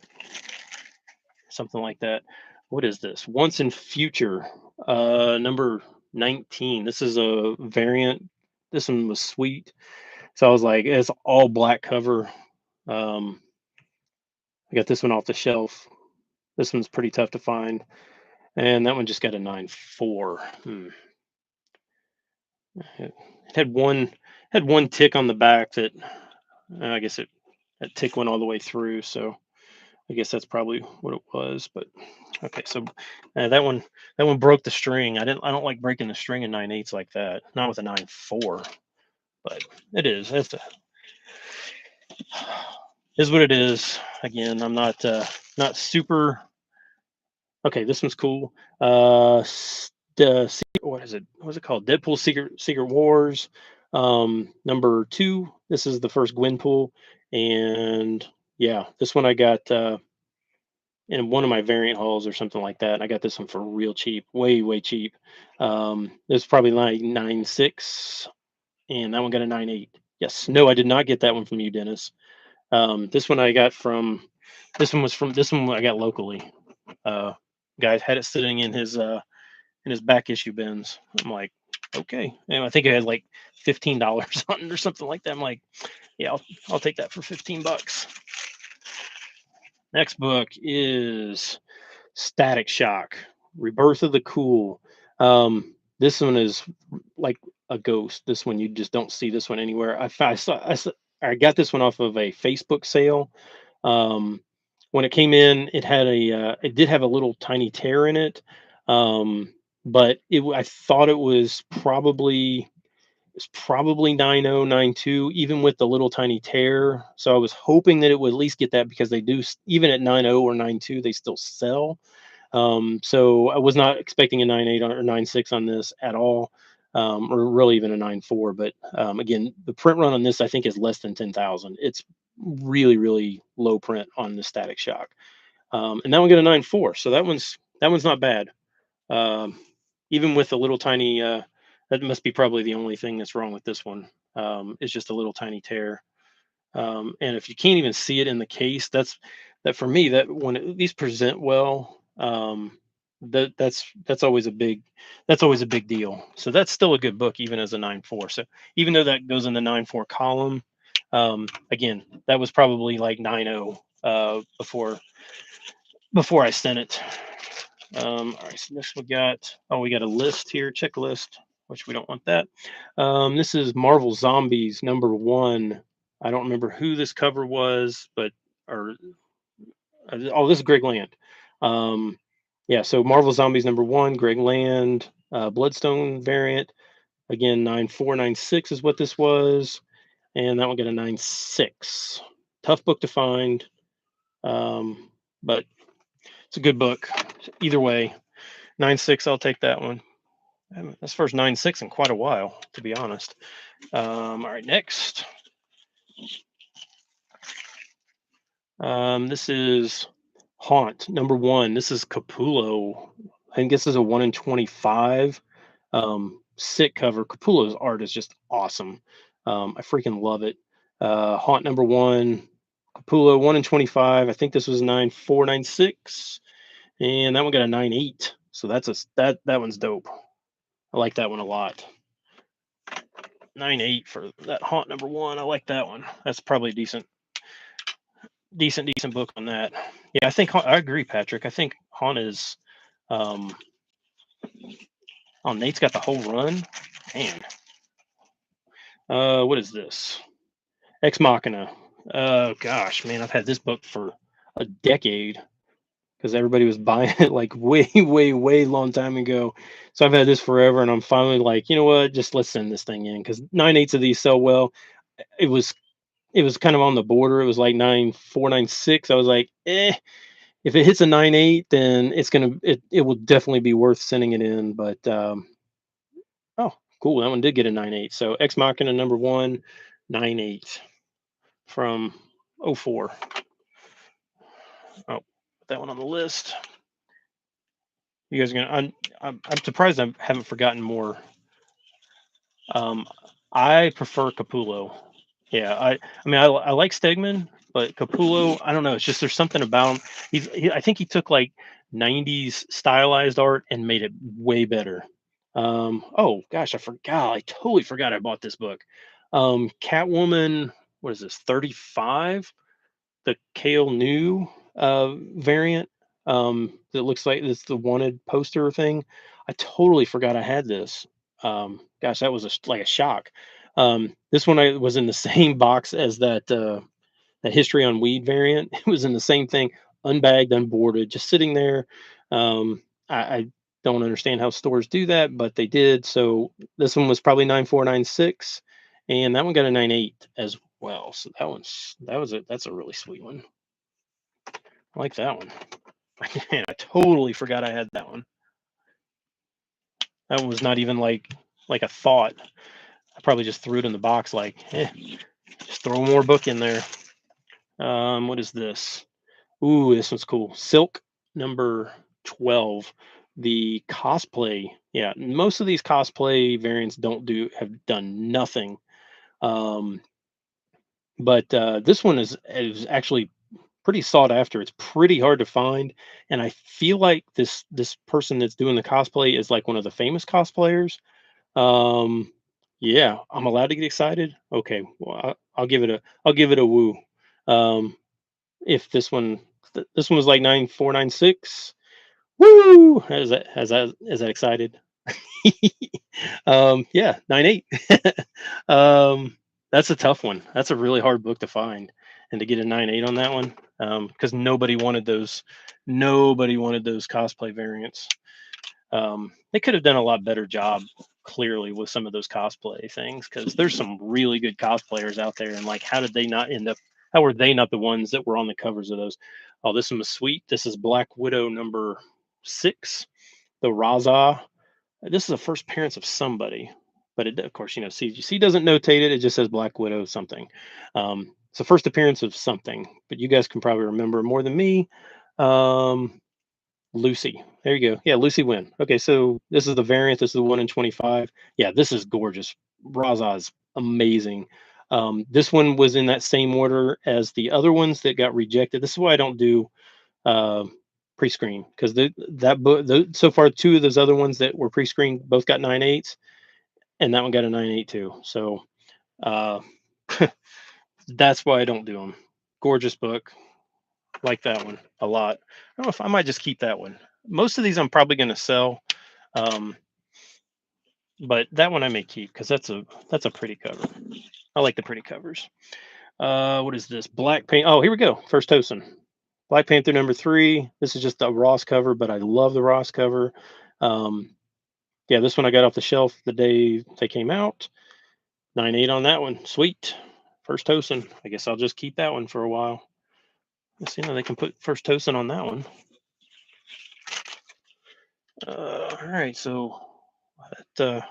something like that. What is this? Once in Future, number 19. This is a variant. This one was sweet. So I was like, it's all black cover. Um, I got this one off the shelf. This one's pretty tough to find, and that one just got a 9.4. It had one tick on the back that I guess that tick went all the way through. So I guess that's probably what it was. But okay, so that one broke the string. I don't like breaking the string in 9.8s like that. Not with a 9.4, but it is. Is what it is. Again, I'm not super. Okay, this one's cool. What is it? What's it called? Deadpool Secret Wars. Number two. This is the first Gwenpool, and yeah, this one I got in one of my variant hauls or something like that. And I got this one for real cheap, way cheap. This was probably like 9.6, and that one got a 9.8. Yes, no, I did not get that one from you, Dennis. This one I got from. This one I got locally. Uh, Guy had it sitting in his back issue bins. I'm like, okay, and I think it had like $15 on it or something like that. I'm like, yeah, I'll take that for $15. Next book is Static Shock, Rebirth of the Cool. This one is like a ghost. This one you just don't see this one anywhere. I got this one off of a Facebook sale. Um, when it came in, it did have a little tiny tear in it, but I thought it's probably 9092, even with the little tiny tear. So I was hoping that it would at least get that because they do even at 90 or 92 they still sell. So I was not expecting a 9.8 or 9.6 on this at all, or really even a 9.4. But again, the print run on this I think is less than 10,000. It's really low print on the Static Shock, and that one got a 9.4. So that one's not bad. Um, Even with a little tiny, that must be probably the only thing that's wrong with this one. It's just a little tiny tear. And if you can't even see it in the case, that for me, that when these present well, that's always a big deal. So that's still a good book, even as a 9.4. So even though that goes in the 9.4 column, again, that was probably like 9.0 before I sent it. All right, so next we got a list here, checklist, which we don't want that. This is Marvel Zombies #1. I don't remember who this cover was, but or oh, this is Greg Land. Um, yeah, so Marvel Zombies #1, Greg Land, Bloodstone variant. Again, 9.496 is what this was, and that one got a 9.6. Tough book to find, but it's a good book. Either way, 9.6, I'll take that one. That's first 9.6 in quite a while, to be honest. All right, next. This is Haunt #1. This is Capullo. I think this is a 1 in 25. Sick cover. Capullo's art is just awesome. I freaking love it. Haunt #1. Capullo 1 in 25. I think this was 9.496, and that one got a 9.8. So that one's dope. I like that one a lot. 9.8 for that Haunt #1. I like that one. That's probably a decent book on that. Yeah, I agree, Patrick. I think Haunt is. Um, oh, Nate's got the whole run. Man, what is this? Ex Machina. Gosh, man, I've had this book for a decade because everybody was buying it like way long time ago. So I've had this forever, and I'm finally like, you know what? Just let's send this thing in because 9.8s of these sell well. It was it was kind of on the border. It was like 9.496. I was like, if it hits a 9.8, then it will definitely be worth sending it in. But oh, cool, that one did get a 9.8. So Ex Machina #1, 9.8 from '04. Oh, put that one on the list. You guys are gonna. I'm surprised I haven't forgotten more. Um, I prefer Capullo. Yeah, I mean I like Stegman, but Capullo, I don't know. It's just there's something about him. I think he took like '90s stylized art and made it way better. Oh gosh, I forgot. I totally forgot I bought this book. Catwoman. What is this? 35. The Kale New variant. That looks like it's the wanted poster thing. I totally forgot I had this. Gosh, that was like a shock. This one I was in the same box as that History on Weed variant. It was in the same thing, unbagged, unboarded, just sitting there. I don't understand how stores do that, but they did. So this one was probably 9.496, and that one got a 9.8 as well. So that's a really sweet one. I like that one. Man, I totally forgot I had that one. That one was not even like a thought. I probably just threw it in the box like, just throw more book in there. What is this? Ooh, this one's cool. Silk number 12. The cosplay. Yeah, most of these cosplay variants have done nothing. Um, but this one is actually pretty sought after. It's pretty hard to find, and I feel like this person that's doing the cosplay is like one of the famous cosplayers. Um, yeah, I'm allowed to get excited. Okay, well, I'll give it a woo. Um, if this one was like 9496. Woo! Is that excited? Yeah, 98. um, that's a tough one. That's a really hard book to find, and to get a 98 on that one, because nobody wanted those cosplay variants. They could have done a lot better job, clearly, with some of those cosplay things, because there's some really good cosplayers out there, and like, how did they not end up? How were they not the ones that were on the covers of those? Oh, this one was sweet. This is Black Widow number 6, the Raza. This is the first appearance of somebody, but of course, CGC doesn't notate it. It just says Black Widow something. It's the first appearance of something, but you guys can probably remember more than me. Um, Lucy. There you go. Yeah, Lucy Win. Okay, so this is the variant. This is the 1 in 25. Yeah, this is gorgeous. Raza is amazing. This one was in that same order as the other ones that got rejected. This is why I don't do uh, pre-screen, because that book, so far, two of those other ones that were pre-screened both got 9.8s, and that one got a 9.8 too. So uh, that's why I don't do them. Gorgeous book. Like that one a lot. I don't know if I might just keep that one. Most of these I'm probably going to sell, um, but that one I may keep because that's a pretty cover. I like the pretty covers. What is this? Black paint. Oh, here we go. First Tosin. Black Panther number 3. This is just the Ross cover, but I love the Ross cover. Um, yeah, this one I got off the shelf the day they came out. 9.8 on that one. Sweet. First Tosin. I guess I'll just keep that one for a while. Let's see how they can put First Tosin on that one. All right, so that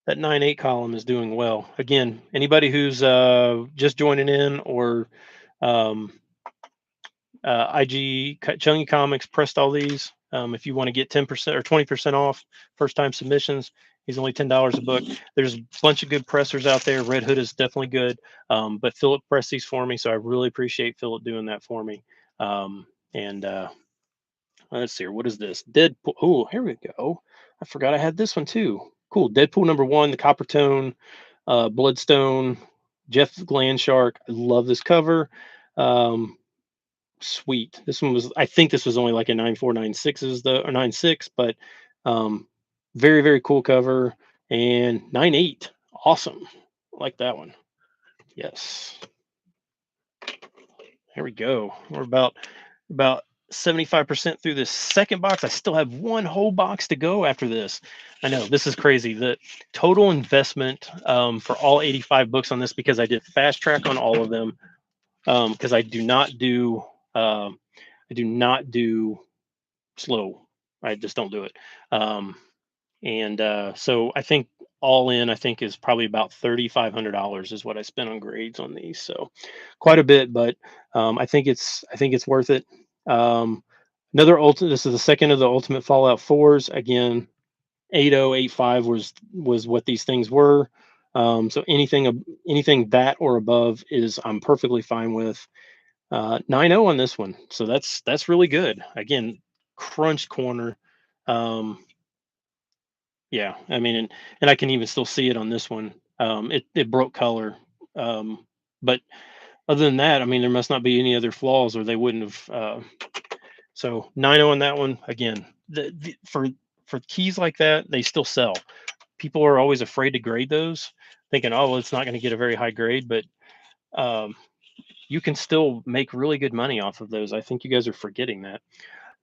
9.8 column is doing well. Again, anybody who's just joining in, or um, IG Chungy Comics pressed all these. If you want to get 10% or 20% off first time submissions, he's only $10 a book. There's a bunch of good pressers out there. Red Hood is definitely good, but Philip pressed these for me, so I really appreciate Philip doing that for me. And let's see here. What is this? Deadpool. Oh, here we go. I forgot I had this one too. Cool. Deadpool number 1, the Copper Tone, Bloodstone, Jeff Glandshark. I love this cover. Um, Sweet. This one was, I think this was only like a 9496 is the or 96, but very, very cool cover. And 9.8. Awesome. Like that one. Yes. Here we go. We're about 75% through this second box. I still have one whole box to go after this. I know this is crazy. The total investment for all 85 books on this, because I did fast track on all of them, because I do not do slow. I just don't do it. And so I think all in, I think is probably about $3,500 is what I spent on grades on these. So quite a bit, but I think it's worth it. Um, another ultimate. This is the second of the Ultimate Fallout 4s. Again, 8085 was what these things were. So anything that or above is I'm perfectly fine with. 9.0 on this one, so that's really good. Again, crunch corner. Um, yeah, I mean, and I can even still see it on this one. It broke color, um, but other than that, I mean, there must not be any other flaws, or they wouldn't have. So 9.0 on that one. Again, for keys like that, they still sell. People are always afraid to grade those, thinking, oh, well, it's not going to get a very high grade, but um, you can still make really good money off of those. I think you guys are forgetting that.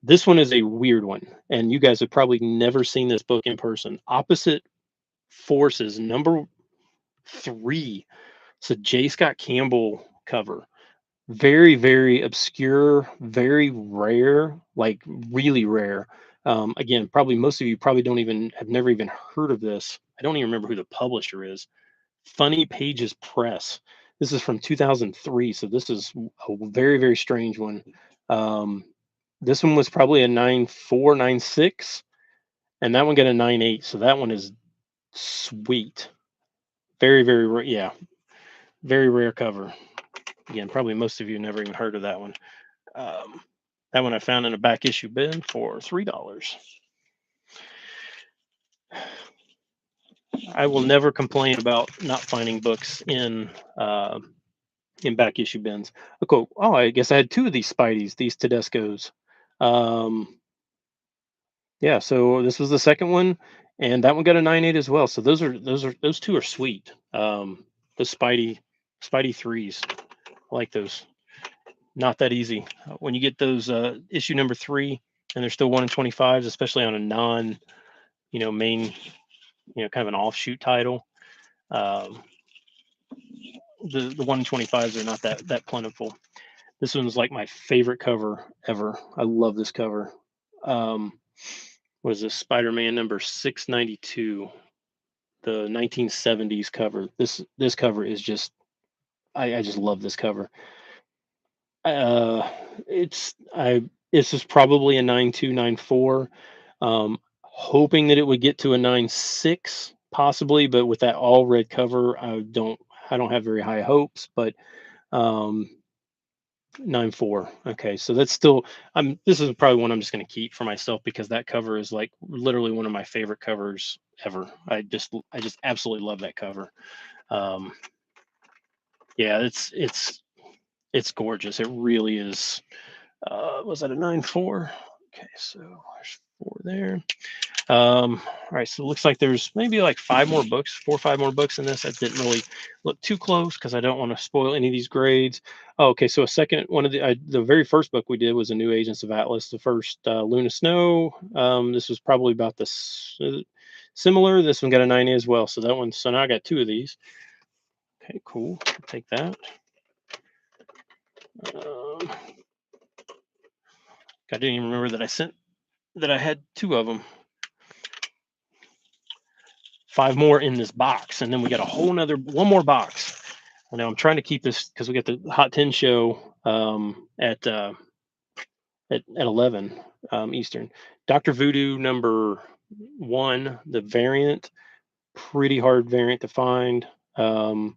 This one is a weird one, and you guys have probably never seen this book in person. Opposite Forces number 3. It's a J. Scott Campbell cover. Very, very obscure, very rare, like really rare. Again, probably most of you probably don't even have never even heard of this. I don't even remember who the publisher is. Funny Pages Press. This is from 2003, so this is a very, very strange one. Um, this one was probably a 9.4, 9.6, and that one got a 9.8. So that one is sweet. Very, very rare. Yeah, very rare cover. Again, probably most of you never even heard of that one. Um, that one I found in a back issue bin for $3. I will never complain about not finding books in back issue bins. Okay. Oh, I guess I had two of these Spideys, these Tedescos. Um, yeah, so this was the second one, and that one got a 9.8 as well. So those two are sweet. The Spidey threes, I like those. Not that easy when you get those issue number three, and they're still 1 in 25s, especially on a non main kind of an offshoot title. Um, the 1 in 25s are not that plentiful. This one's like my favorite cover ever. I love this cover. Um, was this Spider-Man number 692, the 1970s cover. This cover is just I just love this cover. Uh, it's I this is probably a 9.2, 9.4. Hoping that it would get to a 9.6 possibly, but with that all red cover, I don't have very high hopes. But um, 9.4. Okay, so that's still. This is probably one I'm just going to keep for myself because that cover is like literally one of my favorite covers ever. I just absolutely love that cover. Um, yeah, it's gorgeous. It really is. Was that a 9.4? Okay, so there's four there. All right, so it looks like there's maybe like five more books, 4 or 5 more books in this. I didn't really look too close because I don't want to spoil any of these grades. Oh, okay, so a second one of the very first book we did was a New Agents of Atlas, the first Luna Snow. This was probably about similar. This one got a 9 as well. So that one. So now I got two of these. Okay, cool. I'll take that. Um, I didn't even remember that I had two of them. Five more in this box, and then we got a whole nother one more box. Now I'm trying to keep this because we got the Hot 10 show at 11 Eastern. Doctor Voodoo number one, the variant, pretty hard variant to find. Um,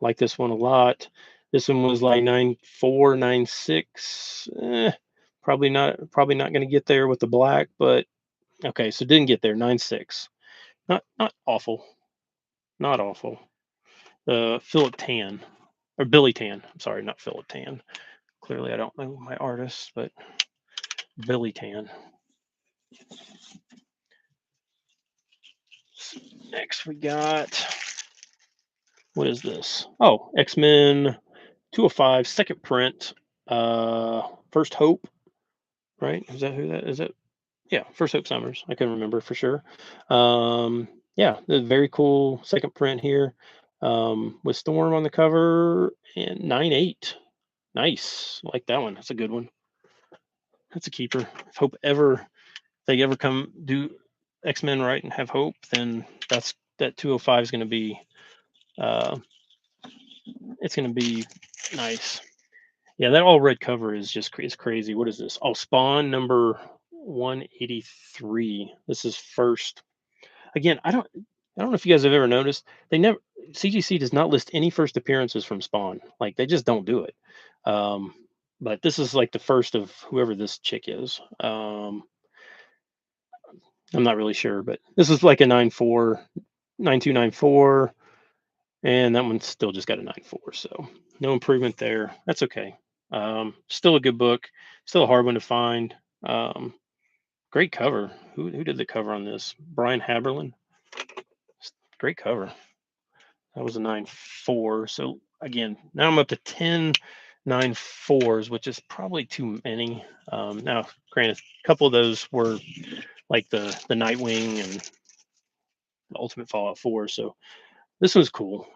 like this one a lot. This one was like 9.4, 9.6. Probably not going to get there with the black, but okay, so didn't get there. 9.6. Not awful. Not awful. Philip Tan or Billy Tan. I'm sorry, not Philip Tan. Clearly, I don't know my artists, but Billy Tan. Next, we got what is this? Oh, X-Men 205 second print. First Hope, right? Is that who that is? It yeah, First Hope Summers. I can remember for sure. Yeah, the very cool second print here with Storm on the cover and 9.8. Nice, like that one. That's a good one. That's a keeper. If Hope ever they ever come do X-Men right and have Hope, then that 205 is going to be uh, it's going to be nice. Yeah, that all red cover is crazy. What is this? Oh, Spawn number 183. This is first. Again, I don't know if you guys have ever noticed. They never CGC does not list any first appearances from Spawn. Like they just don't do it. Um, but this is like the first of whoever this chick is. I'm not really sure, but this is like a 9.4, 9.2, 9.4, and that one's still just got a 9.4. So no improvement there. That's okay. Still a good book. Still a hard one to find. Um, Great cover. Who did the cover on this? Brian Haberlin. Great cover. That was a 9.4. So again, now I'm up to 10 9.4s, which is probably too many. Now, granted, a couple of those were like the Nightwing and the Ultimate Fallout 4. So This was cool.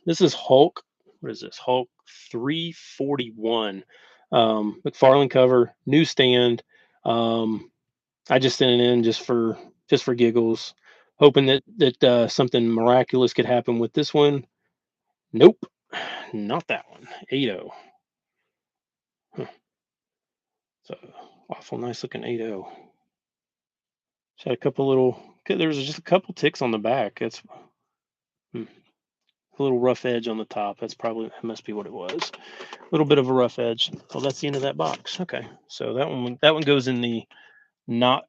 This is Hulk. What is this? Hulk 341. McFarlane cover, newsstand. Um, I just sent it in just for giggles, hoping that something miraculous could happen with this one. Nope, not that one. 80. Huh. It's a awful nice looking 80. It's had a couple little. There's just a couple ticks on the back. It's hmm, a little rough edge on the top. That must be what it was. A little bit of a rough edge. Well, that's the end of that box. Okay, so that one goes in the not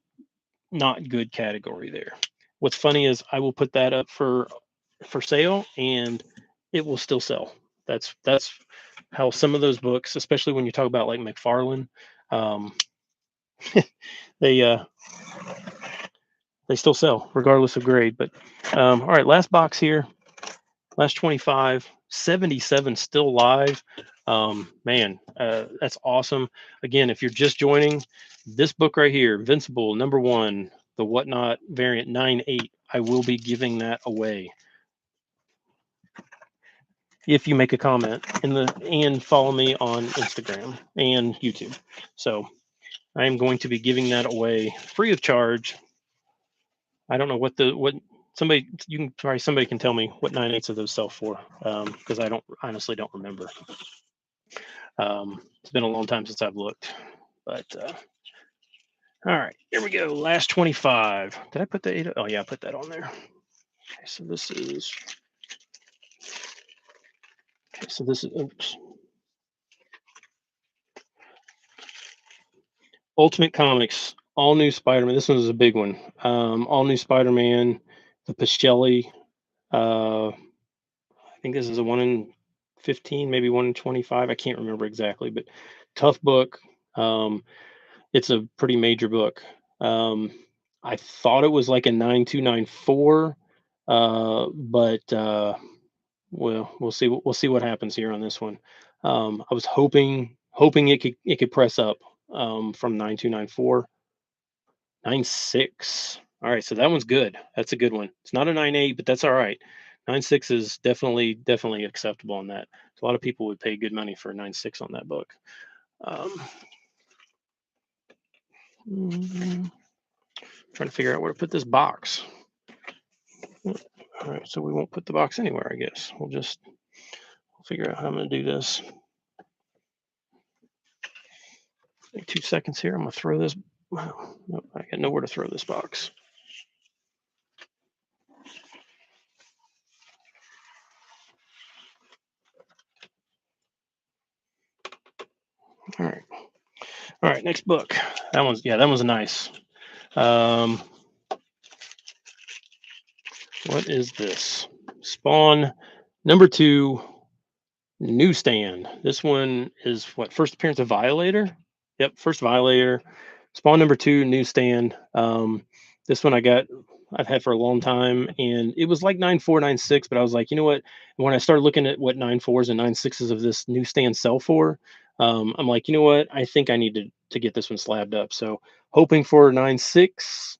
not good category there. What's funny is I will put that up for sale and it will still sell. That's how some of those books, especially when you talk about like McFarlane, um, they uh, they still sell regardless of grade. But all right, last box here, last 25, 77 still live. Man, that's awesome. Again, if you're just joining, this book right here, Invincible number one, the Whatnot variant 9.8, I will be giving that away if you make a comment and follow me on Instagram and YouTube. So I am going to be giving that away free of charge. I don't know what somebody you can probably somebody can tell me what 9.8s of those sell for, because I don't honestly don't remember. It's been a long time since I've looked, but all right, here we go. Last 25. Did I put the eight? Oh yeah, I put that on there. Okay, so this is oops. Ultimate Comics, all new Spider-Man. This one is a big one. All new Spider-Man, the Pichelli. I think this is a 1 in 15, maybe 1 in 25. I can't remember exactly, but tough book. Um, it's a pretty major book. Um, I thought it was like a 9294, but well, we'll see what happens here on this one. I was hoping it could press up from 9294. 9.6. All right, so that one's good. That's a good one. It's not a 9.8, but that's all right. 9.6 is definitely acceptable on that. A lot of people would pay good money for a 9.6 on that book. Um, trying to figure out where to put this box. All right, so we won't put the box anywhere, I guess. We'll figure out how I'm going to do this. Take 2 seconds here. I'm going to throw this. Wow, nope, I got nowhere to throw this box. All right. All right, next book. That one's nice. Um, what is this? Spawn number two, newsstand. This one is what, first appearance of Violator? Yep, first Violator. Spawn number two, newsstand. This one I've had for a long time, and it was like 9.4, 9.6, but I was like, you know what? When I started looking at what 9.4s and 9.6s of this newsstand sell for, I'm like, you know what? I think I need to get this one slabbed up. So hoping for 9.6,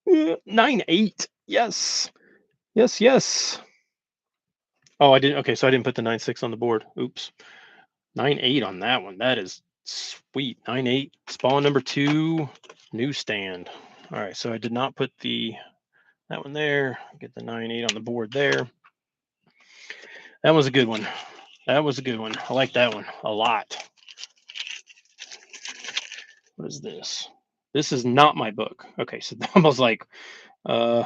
9.8. Yes, yes, yes. Oh, I didn't. Okay, so I didn't put the 9.6 on the board. Oops. 9.8 on that one. That is sweet. 9.8. Spawn number two. Newsstand. All right, so I did not put that one there. Get the 9.8 on the board there. That was a good one. That was a good one. I like that one a lot. What is this? This is not my book. Okay, so I was like, uh,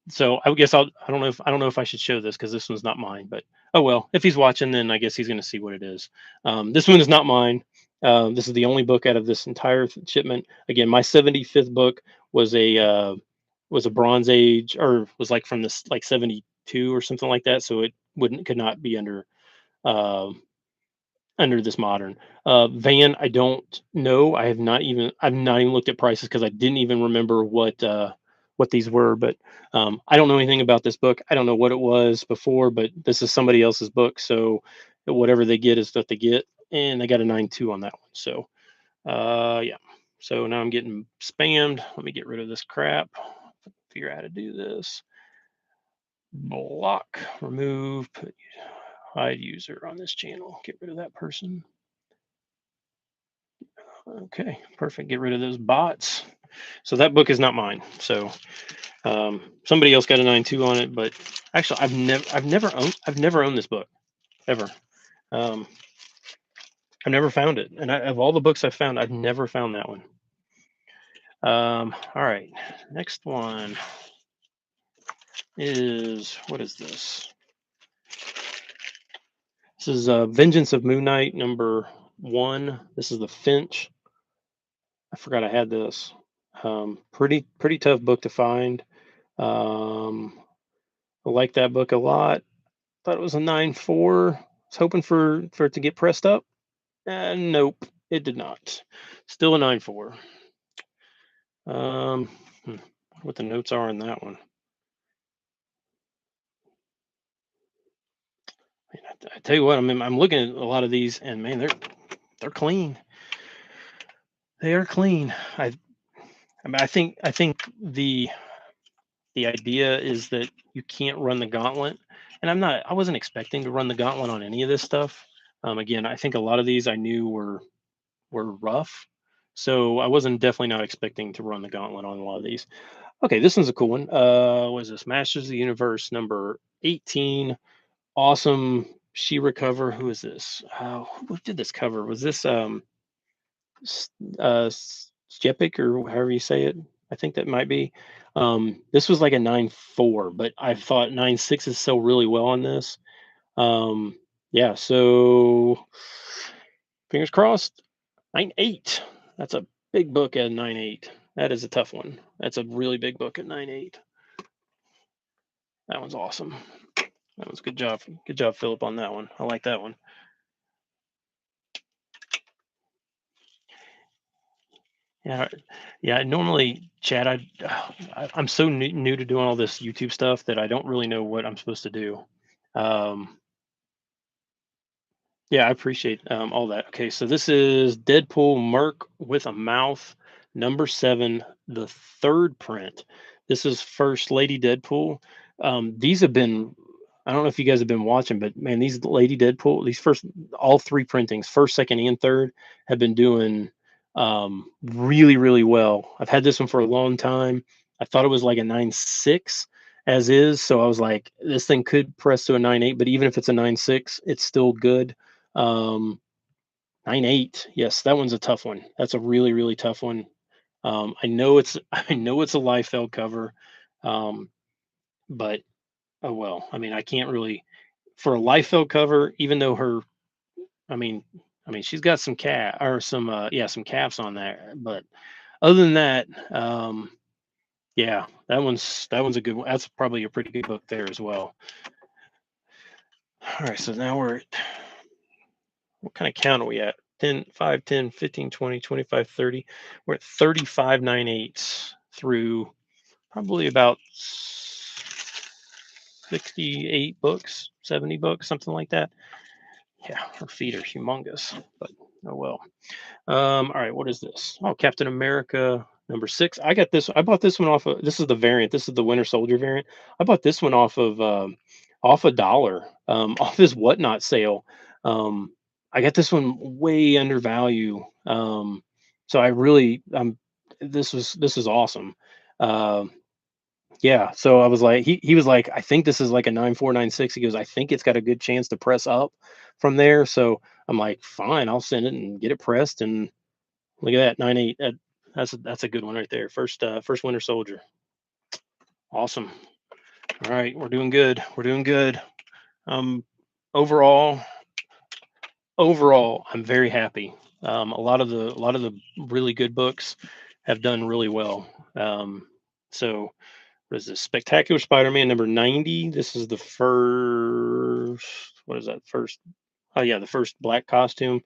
so I guess I don't know if I should show this because this one's not mine. But oh well, if he's watching, then I guess he's going to see what it is. This one is not mine. This is the only book out of this entire shipment. Again, my 75th book was a Bronze Age, or was like from this like 72 or something like that. So it could not be uh, under this modern van. I don't know. I've not even looked at prices because I didn't even remember what these were. But I don't know anything about this book. I don't know what it was before, but this is somebody else's book, so whatever they get is what they get, and they got a 9.2 on that one. So yeah. So now I'm getting spammed. Let me get rid of this crap. Figure out how to do this. block, remove, put hide user on this channel. Get rid of that person. Okay, perfect. Get rid of those bots. So that book is not mine. So somebody else got a 9.2 on it, but actually I've never owned this book ever. Um, I've never found it, and of all the books I've found, I've never found that one. All right, next one is what is this? This is Vengeance of Moon Knight #1. This is the Finch. I forgot I had this. Pretty tough book to find. Um, I like that book a lot. Thought it was a 9.4. Was hoping for it to get pressed up. Nope, it did not. Still a 9.4. Um, hmm, what the notes are on that one. Man, I tell you what, I'm looking at a lot of these, and man, they're clean. They are clean. I think the idea is that you can't run the gauntlet, and I wasn't expecting to run the gauntlet on any of this stuff. Again, I think a lot of these I knew were rough, so I wasn't definitely not expecting to run the gauntlet on a lot of these. Okay, this one's a cool one. Was this Masters of the Universe #18? Awesome. She recover. Who is this? Who did this cover? Was this Stjepic or however you say it? I think that might be. This was like a 9.4, but I thought 9.6 is so really well on this. Um, yeah, so fingers crossed. 9.8. That's a big book at 9.8. That is a tough one. That's a really big book at 9.8. That one's awesome. That was good job. Good job, Philip, on that one. I like that one. Yeah, yeah. Normally, Chad, I'm so new to doing all this YouTube stuff that I don't really know what I'm supposed to do. Um, Yeah, I appreciate all that. Okay, so this is Deadpool Merc with a Mouth #7, the third print. This is First Lady Deadpool. These have been, I don't know if you guys have been watching, but man, these Lady Deadpool, these first, all three printings, first, second, and third, have been doing really, really well. I've had this one for a long time. I thought it was like a 9.6 as is, so I was like, this thing could press to a 9.8, but even if it's a 9.6, it's still good. 9.8. Yes, that one's a tough one. That's a really, really tough one. I know it's I know it's a Liefeld cover, um, but oh well. I mean, I can't really for a Liefeld cover, even though her. I mean, she's got some cat or some yeah some caps on there, but other than that, yeah, that one's a good one. That's probably a pretty good book there as well. All right, so now we're at what kind of count are we at? 10, 5, 10, 15, 20, 25, 30. We're at 35 9/8 through probably about 68 books, 70 books, something like that. Yeah, her feet are humongous, but oh well. All right, what is this? Oh, Captain America #6. I got this. I bought this one off of. This is the variant. This is the Winter Soldier variant. I bought this one off a dollar, off his whatnot sale. I got this one way under value. So I really, this is awesome. Um, yeah. So I was like, he was like, I think this is like a 9.4 9.6. He goes, I think it's got a good chance to press up from there. So I'm like, fine, I'll send it and get it pressed and look at that 9.8. That's a good one right there. First Winter Soldier. Awesome. All right, we're doing good. We're doing good. Um, overall, I'm very happy. A lot of the really good books have done really well. So what is this? Spectacular Spider-Man #90. This is the first. What is that? First. Oh yeah, the first black costume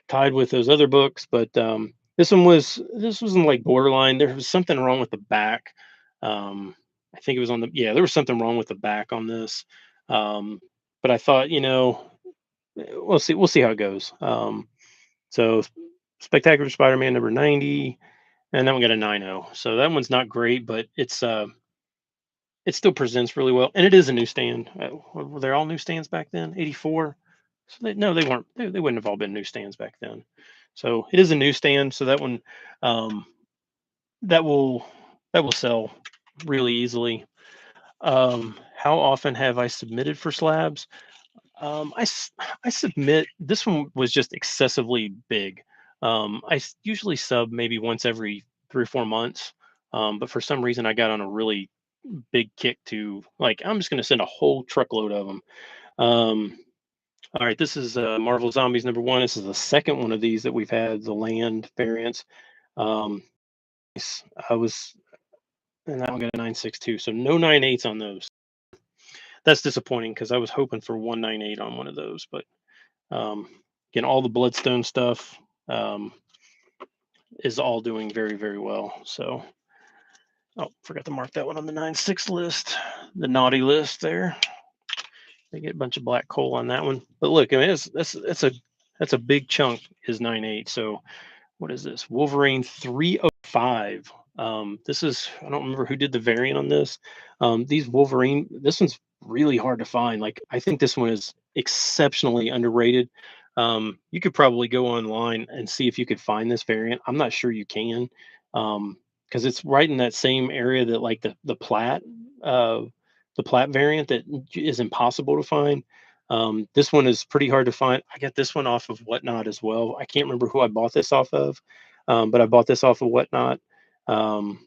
tied with those other books, but this wasn't like borderline. There was something wrong with the back. I think it was on the yeah. There was something wrong with the back on this, um, but I thought we'll see how it goes. So Spectacular Spider-Man #90, and then we got a 9.0. So that one's not great, but it still presents really well, and it is a new stand. Were they all new stands back then? 84. So no, they weren't. They wouldn't have all been new stands back then. So it is a new stand. So that one, um, that will that will sell really easily. How often have I submitted for slabs? I submit. This one was just excessively big. Usually sub maybe once every 3 or 4 months. But for some reason, I got on a really big kick to like I'm just going to send a whole truckload of them. Um, all right, this is Marvel Zombies number 1. This is the second one of these that we've had, the land variants. Um, I was, and that one got a 9.62, so no 9.8s on those. That's disappointing because I was hoping for 198 on one of those, but um, again, all the Bloodstone stuff um, is all doing very, very well. So, oh, forgot to mark that one on the 9.6 list, the naughty list there. They get a bunch of black coal on that one. But look, I mean, that's a big chunk is 9.8. So what is this? Wolverine 305. This is I don't remember who did the variant on this. These Wolverine, this one's really hard to find. Like I think this one is exceptionally underrated. You could probably go online and see if you could find this variant. I'm not sure you can, because it's right in that same area that like uh, the plat variant that is impossible to find. This one is pretty hard to find. I got this one off of Whatnot as well. I can't remember who I bought this off of, but I bought this off of Whatnot, um,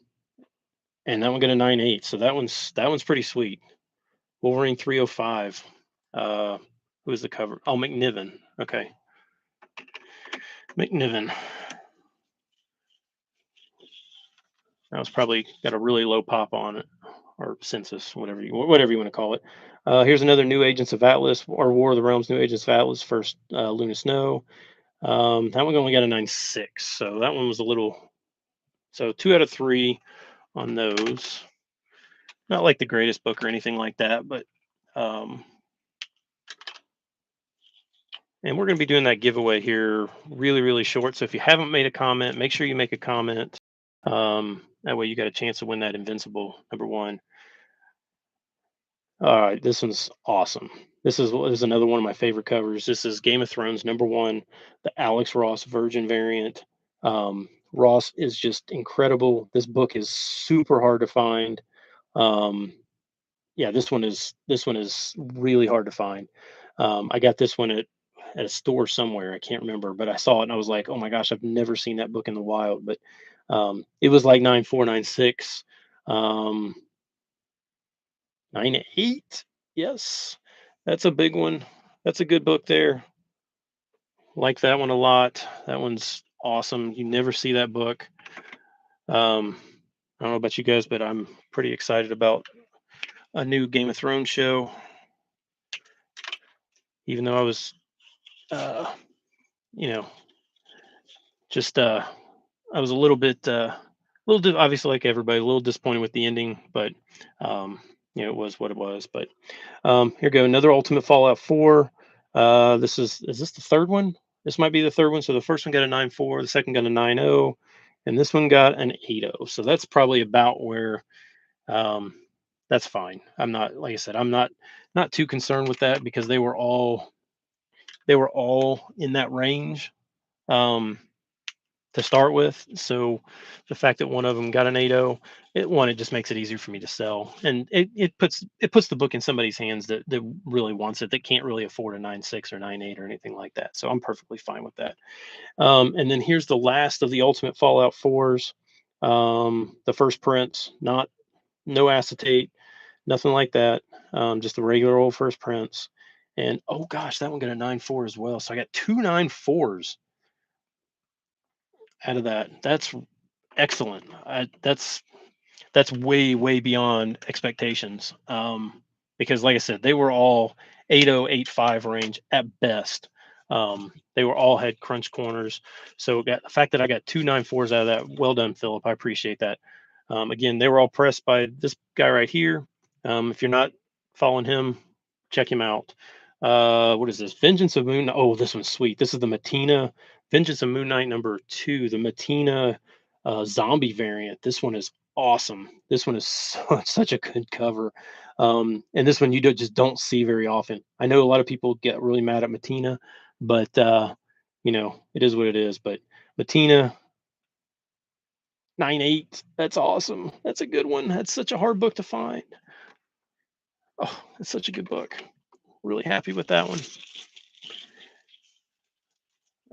and that one got a 9.8. So that one's pretty sweet. Wolverine 305. Who was the cover? Oh, McNiven. Okay, McNiven. That was probably got a really low pop on it, or census, whatever you want to call it. Here's another New Agents of Atlas, or War of the Realms New Agents of Atlas, first Luna Snow. That one only got a 9.6, so that one was a little. So 2 out of 3 on those. Not like the greatest book or anything like that, but um, and we're going to be doing that giveaway here really, really short. So if you haven't made a comment, make sure you make a comment. That way you got a chance to win that Invincible number 1. All right, this one's awesome. This is another one of my favorite covers. This is Game of Thrones number 1, the Alex Ross Virgin variant. Ross is just incredible. This book is super hard to find. Um, yeah, this one is really hard to find. I got this one at a store somewhere. I can't remember, but I saw it and I was like, oh my gosh, I've never seen that book in the wild. But it was like 9.4, 9.6. 9.8. Yes, that's a big one. That's a good book there. Like that one a lot. That one's awesome. You never see that book. I don't know about you guys, but I'm pretty excited about a new Game of Thrones show. Even though I was, uh, you know, just I was a little bit, obviously like everybody, a little disappointed with the ending, but um, it was what it was. But here we go. Another Ultimate Fallout 4. Is this the third one? This might be the third one. So the first one got a 9.4, the second got a 9.0, and this one got an 8.0. So that's probably about where um, that's fine. I'm not, like I said, I'm not too concerned with that because they were all in that range to start with. So the fact that one of them got an 8.0, it just makes it easier for me to sell, and it puts the book in somebody's hands that really wants it, that can't really afford a 9.6 or 9.8 or anything like that. So I'm perfectly fine with that. And then here's the last of the Ultimate Fallout 4s. The first prints, not no acetate, nothing like that. Just the regular old first prints. And oh gosh, that one got a 9.4 as well. So I got two 9.4s out of that. That's excellent. That's way way beyond expectations. Because like I said, they were all 8.0, 8.5 range at best. They were all had crunch corners. So the fact that I got two 9.4s out of that, well done, Philip. I appreciate that. Again, they were all pressed by this guy right here. If you're not following him, check him out. What is this? Vengeance of Moon. Oh, this one's sweet. This is the Matina Vengeance of Moon Knight number 2. The Matina zombie variant. This one is awesome. This one is such a good cover. And this one you just don't see very often. I know a lot of people get really mad at Matina, but it is what it is. But Matina 9.8, that's awesome. That's a good one. That's such a hard book to find. Oh, it's such a good book. Really happy with that one.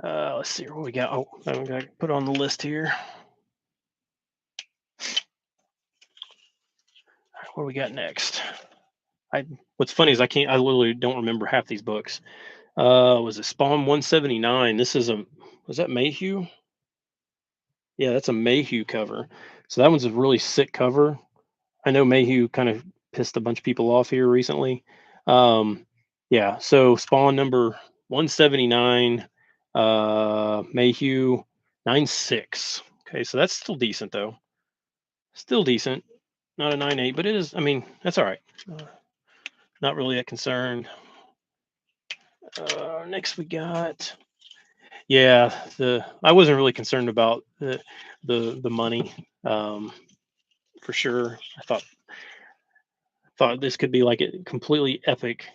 Let's see what we got. Oh, I got to put on the list here. What do we got next? I What's funny is I literally don't remember half these books. Was it Spawn 179? This is a Was that Mayhew? Yeah, that's a Mayhew cover. So that one's a really sick cover. I know Mayhew kind of pissed a bunch of people off here recently. Um, yeah, so Spawn number 179, Mayhew 9.6. Okay, so that's still decent though. Still decent. Not a 9.8, but it is. I mean, that's all right. Not really that concerned. Next we got, yeah, the I wasn't really concerned about the money, for sure. I thought this could be like a completely epic.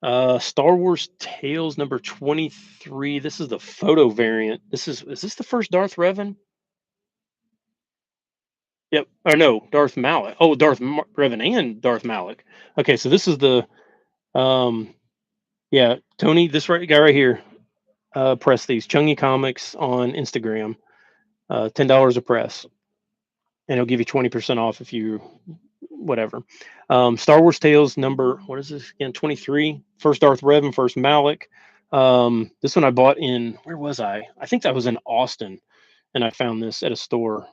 Star Wars Tales number 23. This is the photo variant. Is this the first Darth Revan? Yep. Or no, Darth Malak. Oh, Revan and Darth Malak. Okay, so this is the um yeah, Tony, this guy right here, press these Chungy Comics on Instagram. $10 a press, and it'll give you 20% off if you whatever. Star Wars Tales number, what is this again? 23. First Darth Revan, first Malik. This one I bought in, where was I? I think that was in Austin, and I found this at a store.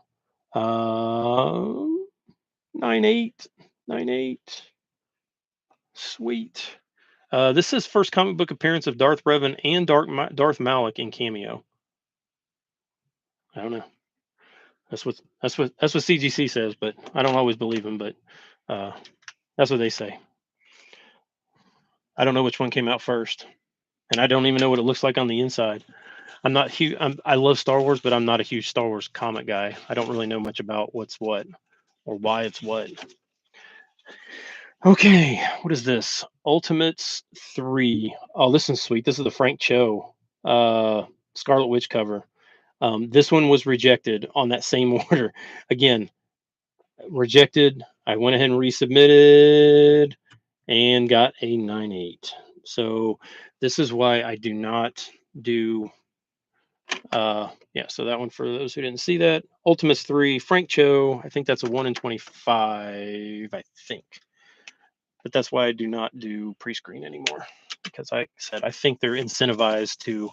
9.8, 9.8. Sweet. This is first comic book appearance of Darth Revan and Darth Malik in cameo. I don't know. That's what CGC says, but I don't always believe them. But uh, that's what they say. I don't know which one came out first, and I don't even know what it looks like on the inside. I'm not huge. I love Star Wars, but I'm not a huge Star Wars comic guy. I don't really know much about what's what or why it's what. Okay, what is this? Ultimates 3. Oh, this is sweet. This is the Frank Cho Scarlet Witch cover. This one was rejected on that same order. Again, rejected. I went ahead and resubmitted and got a 9.8. So this is why I do not do yeah, so that one for those who didn't see that. Ultimates 3, Frank Cho. I think that's a 1 in 25, I think. But that's why I do not do pre-screen anymore. Because like I said, I think they're incentivized to,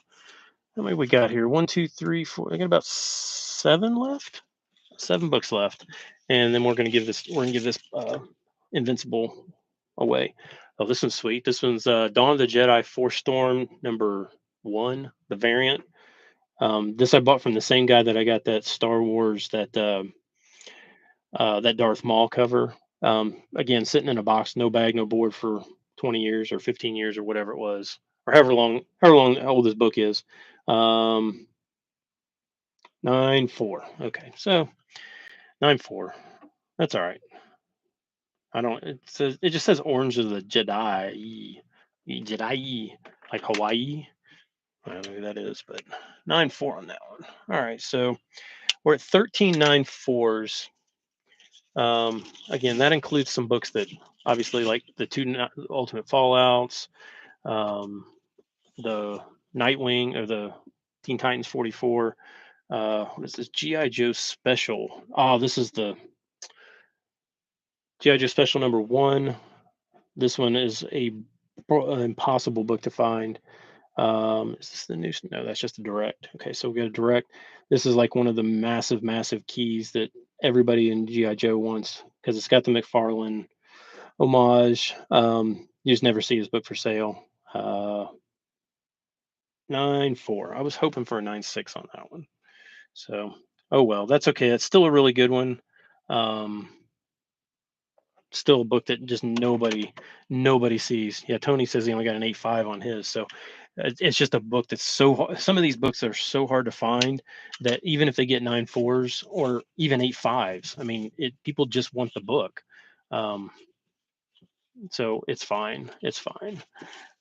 how many we got here? 1, 2, 3, 4. I got about 7 left. 7 books left. And then we're gonna give this Invincible away. Oh, this one's sweet. This one's Dawn of the Jedi Force Storm number 1, the variant. This I bought from the same guy that I got that Star Wars, that Darth Maul cover. Again, sitting in a box, no bag, no board for 20 years or 15 years or whatever it was, or however long old this book is. 9.4. Okay, so 9.4. That's all right. I don't. It just says Orange of the Jedi, like Hawaii. I don't know who that is, but 9.4 on that one. All right, so we're at 13.9.4s. Again, that includes some books that obviously, like the two Ultimate Fallouts, um, the Nightwing or the Teen Titans 44. What is this? GI Joe Special. Oh, this is the GI Joe Special number 1. This one is an impossible book to find. Is this the new? No, that's just a direct. Okay, so we got a direct. This is like one of the massive keys that everybody in GI Joe wants because it's got the McFarlane homage. You just never see his book for sale. 9.4. I was hoping for a 9.6 on that one. So, oh well, that's okay. That's still a really good one. Um, Still a book that just nobody sees. Yeah, Tony says he only got an 8.5 on his. So It's just a book that's some of these books are so hard to find that even if they get 9.4s or even 8.5s, I mean, people just want the book. Um, so it's fine. It's fine.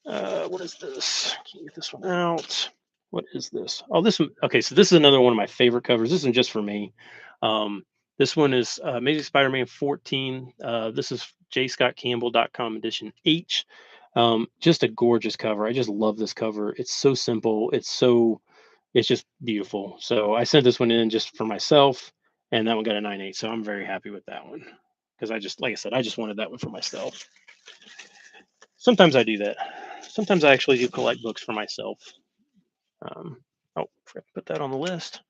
What is this? Can you get this one out? What is this? Oh, this one. Okay, so this is another one of my favorite covers. This isn't just for me. Um, this one is Amazing Spider-Man 14. This is jscottcampbell.com edition H. Just a gorgeous cover. I just love this cover. It's so simple. It's just beautiful. So I sent this one in just for myself, and that one got a 9.8. So I'm very happy with that one because like I said, I just wanted that one for myself. Sometimes I do that. Sometimes I actually do collect books for myself. Forgot to put that on the list.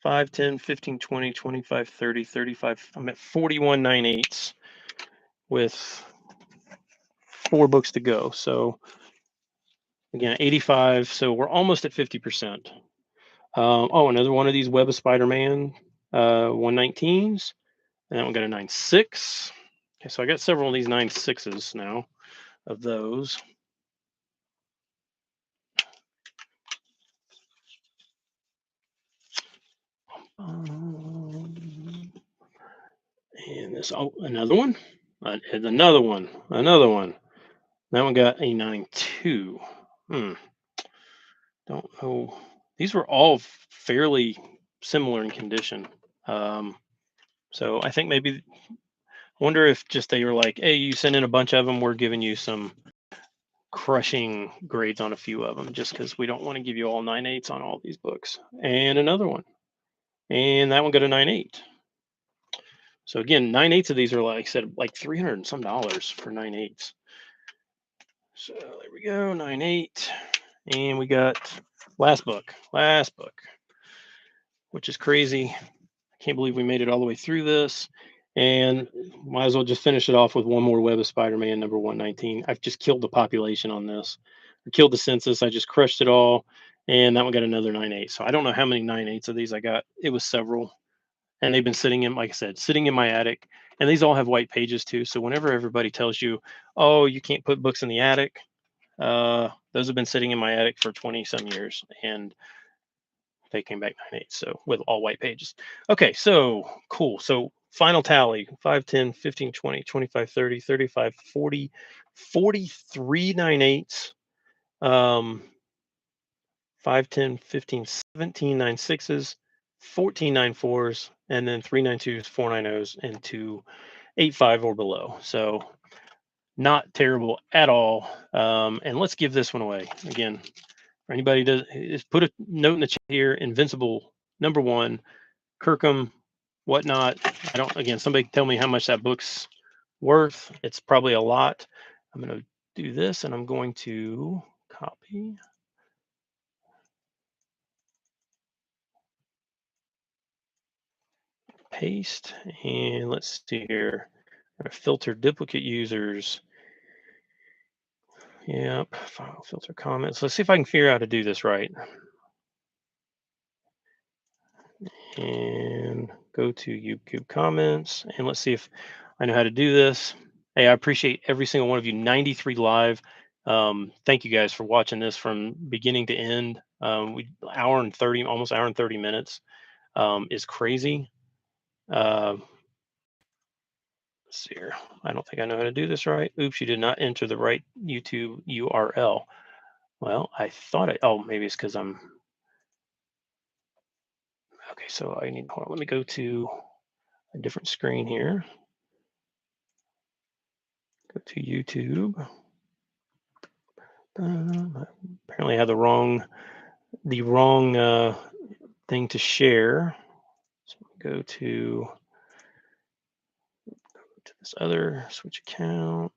5, 10, 15, 20, 25, 30, 35. I'm at 41 9.8s with 4 books to go. So again, 85. So we're almost at 50%. Another one of these Web of Spider-Man 119s. And that one got a 9.6. Okay, so I got several of these 9.6s now of those. And this, another one, another one, another one. That one got a 9.2. Don't know. These were all fairly similar in condition. Um, so I think maybe, wonder if just they were like, hey, you sent in a bunch of them, we're giving you some crushing grades on a few of them just because we don't want to give you all 9.8s on all these books. And another one. And that one got a 9.8. So again, 9.8s of these are like I said, like 300 and some dollars for 9.8s. So there we go, 9.8. And we got last book, which is crazy. I can't believe we made it all the way through this. And might as well just finish it off with one more Web of Spider-Man number 119. I've just killed the population on this. I killed the census. I just crushed it all. And that one got another 9.8. So I don't know how many 9.8s of these I got. It was several. And they've been sitting in, like I said, sitting in my attic. And these all have white pages too. So whenever everybody tells you, oh, you can't put books in the attic, those have been sitting in my attic for 20 some years. And they came back 9.8, so with all white pages. Okay, so cool. So final tally 5, 10, 15, 20, 25, 30, 35, 40, 43 9.8s, um, 5, 10, 15, 17 9.6s, 14 9.4s, and then 3 9.2s, 4 9.0s, and 2 8.5 or below. So not terrible at all. And let's give this one away again. For anybody does, is put a note in the chat here. Invincible #1, Kirkham, whatnot. I don't. Again, somebody tell me how much that book's worth. It's probably a lot. I'm going to do this, and I'm going to copy, paste, and let's see here. I'm going to filter duplicate users. Yep, file filter comments. Let's see if I can figure out how to do this right. And go to YouTube comments, and let's see if I know how to do this. Hey, I appreciate every single one of you. 93 live. Thank you guys for watching this from beginning to end. We hour and 30, almost hour and 30 minutes is crazy. Let's see here. I don't think I know how to do this right. Oops, you did not enter the right YouTube URL. Well, I thought maybe it's because I'm okay. So I need, hold on, let me go to a different screen here. Go to YouTube. Apparently, I had the wrong thing to share. So go to this other switch account.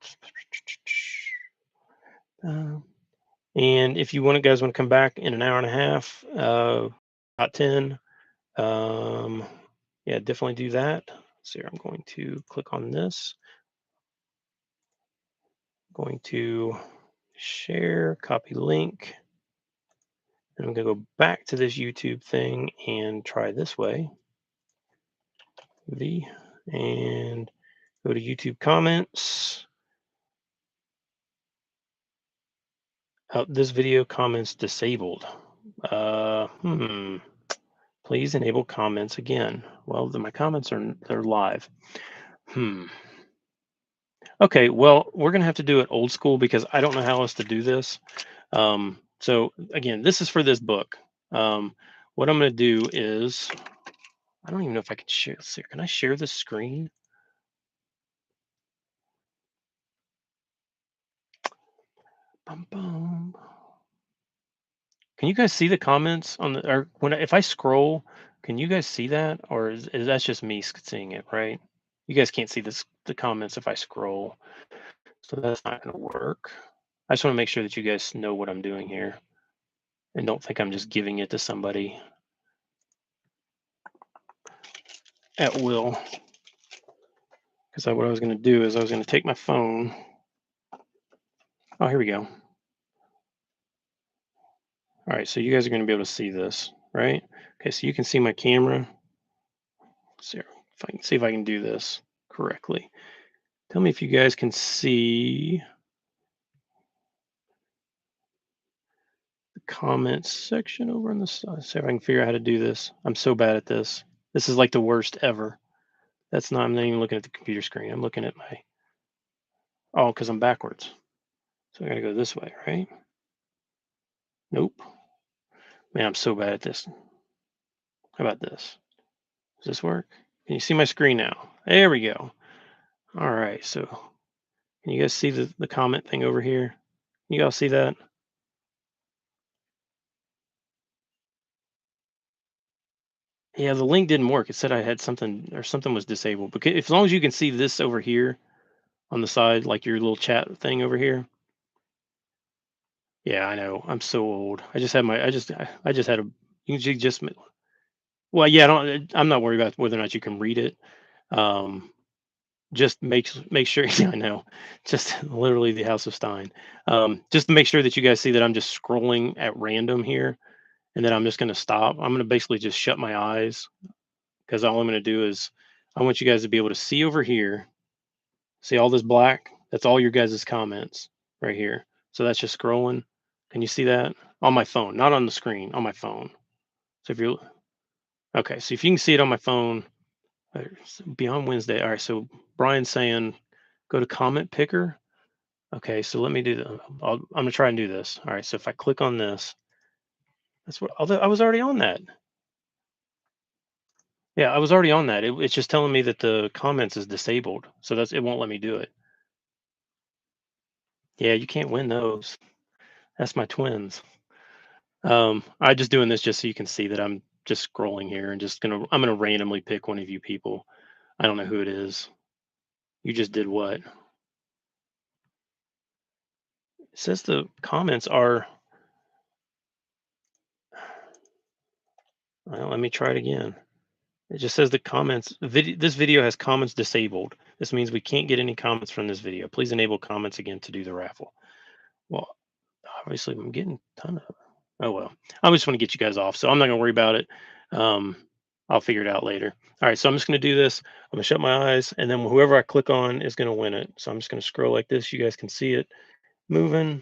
And if you guys want to come back in an hour and a half, about 10, yeah, definitely do that. So I'm going to click on this. I'm going to share, copy link. And I'm going to go back to this YouTube thing and try this way. And go to YouTube comments. This video comments disabled. Hmm. Please enable comments again. Well, my comments they're live. Hmm. Okay. Well, we're gonna have to do it old school because I don't know how else to do this. So again, this is for this book. Um, what I'm gonna do is I don't even know if I can share. Let's see, can I share the screen? Bum, bum. Can you guys see the comments on the or if I scroll, can you guys see that or is that just me seeing it, right? You guys can't see the comments if I scroll. So that's not going to work. I just want to make sure that you guys know what I'm doing here and don't think I'm just giving it to somebody at will. Because what I was going to do is I was going to take my phone. Oh, here we go. All right, so you guys are going to be able to see this, right? Okay, so you can see my camera. See if I can see if I can do this correctly. Tell me if you guys can see the comments section over on the side. See if I can figure out how to do this. I'm so bad at this. This is like the worst ever. I'm not even looking at the computer screen. I'm looking at my, oh, because I'm backwards. So I gotta go this way, right? Nope. Man, I'm so bad at this. How about this? Does this work? Can you see my screen now? There we go. All right. So can you guys see the comment thing over here? You all see that? Yeah, the link didn't work. It said I had something or something was disabled. But as long as you can see this over here on the side, like your little chat thing over here. Yeah, I know. I'm so old. I just had my. I just had a. You just. Well, yeah. I don't. I'm not worried about whether or not you can read it. Um, just make sure. Yeah, I know. Just literally the House of Stein. Just to make sure that you guys see that I'm just scrolling at random here, and then I'm just going to stop. I'm going to basically just shut my eyes because all I'm going to do is I want you guys to be able to see over here. See all this black? That's all your guys' comments right here. So that's just scrolling. Can you see that? On my phone, not on the screen, on my phone. So if you're okay, so if you can see it on my phone, beyond Wednesday. All right, so Brian's saying go to comment picker. Okay, so let me do the. I'm gonna try and do this. All right, so if I click on this, that's what. Although I was already on that. Yeah, I was already on that. It's just telling me that the comments is disabled, so it won't let me do it. Yeah, you can't win those. That's my twins. I just doing this just so you can see that I'm just scrolling here and I'm gonna randomly pick one of you people. I don't know who it is. You just did what? It says the comments are. Well, let me try it again. It just says the comments. This video has comments disabled. This means we can't get any comments from this video. Please enable comments again to do the raffle. Well, obviously I'm getting a ton of. Oh well, I just want to get you guys off, so I'm not gonna worry about it. Um, I'll figure it out later. All right, so I'm just gonna do this. I'm gonna shut my eyes, and then whoever I click on is gonna win it. So I'm just gonna scroll like this. You guys can see it moving.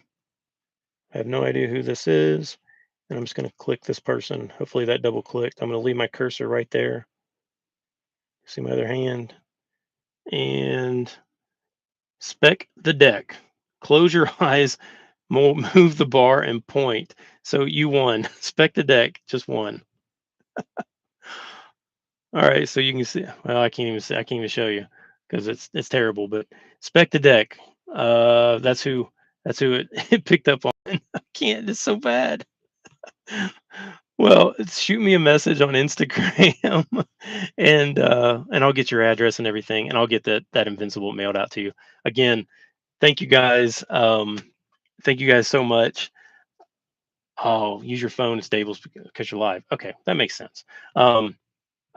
I have no idea who this is, and I'm just gonna click this person. Hopefully that double clicked. I'm gonna leave my cursor right there. See my other hand, and spec the deck. Close your eyes, move the bar, and point. So you won. Spec the deck, just won. All right, so you can see. Well, I can't even see. I can't even show you because it's terrible. But spec the deck. That's who. That's who it, it picked up on. I can't. It's so bad. Well, shoot me a message on Instagram, and I'll get your address and everything, and I'll get that invincible mailed out to you. Again, thank you guys. Thank you guys so much. Oh, use your phone. It's Stables because you're live. Okay, that makes sense. I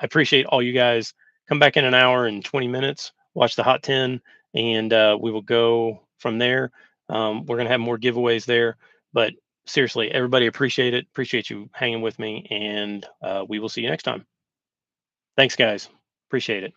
appreciate all you guys. Come back in an hour and 20 minutes, watch the Hot 10, and we will go from there. We're going to have more giveaways there. But seriously, everybody appreciate it. Appreciate you hanging with me, and we will see you next time. Thanks, guys. Appreciate it.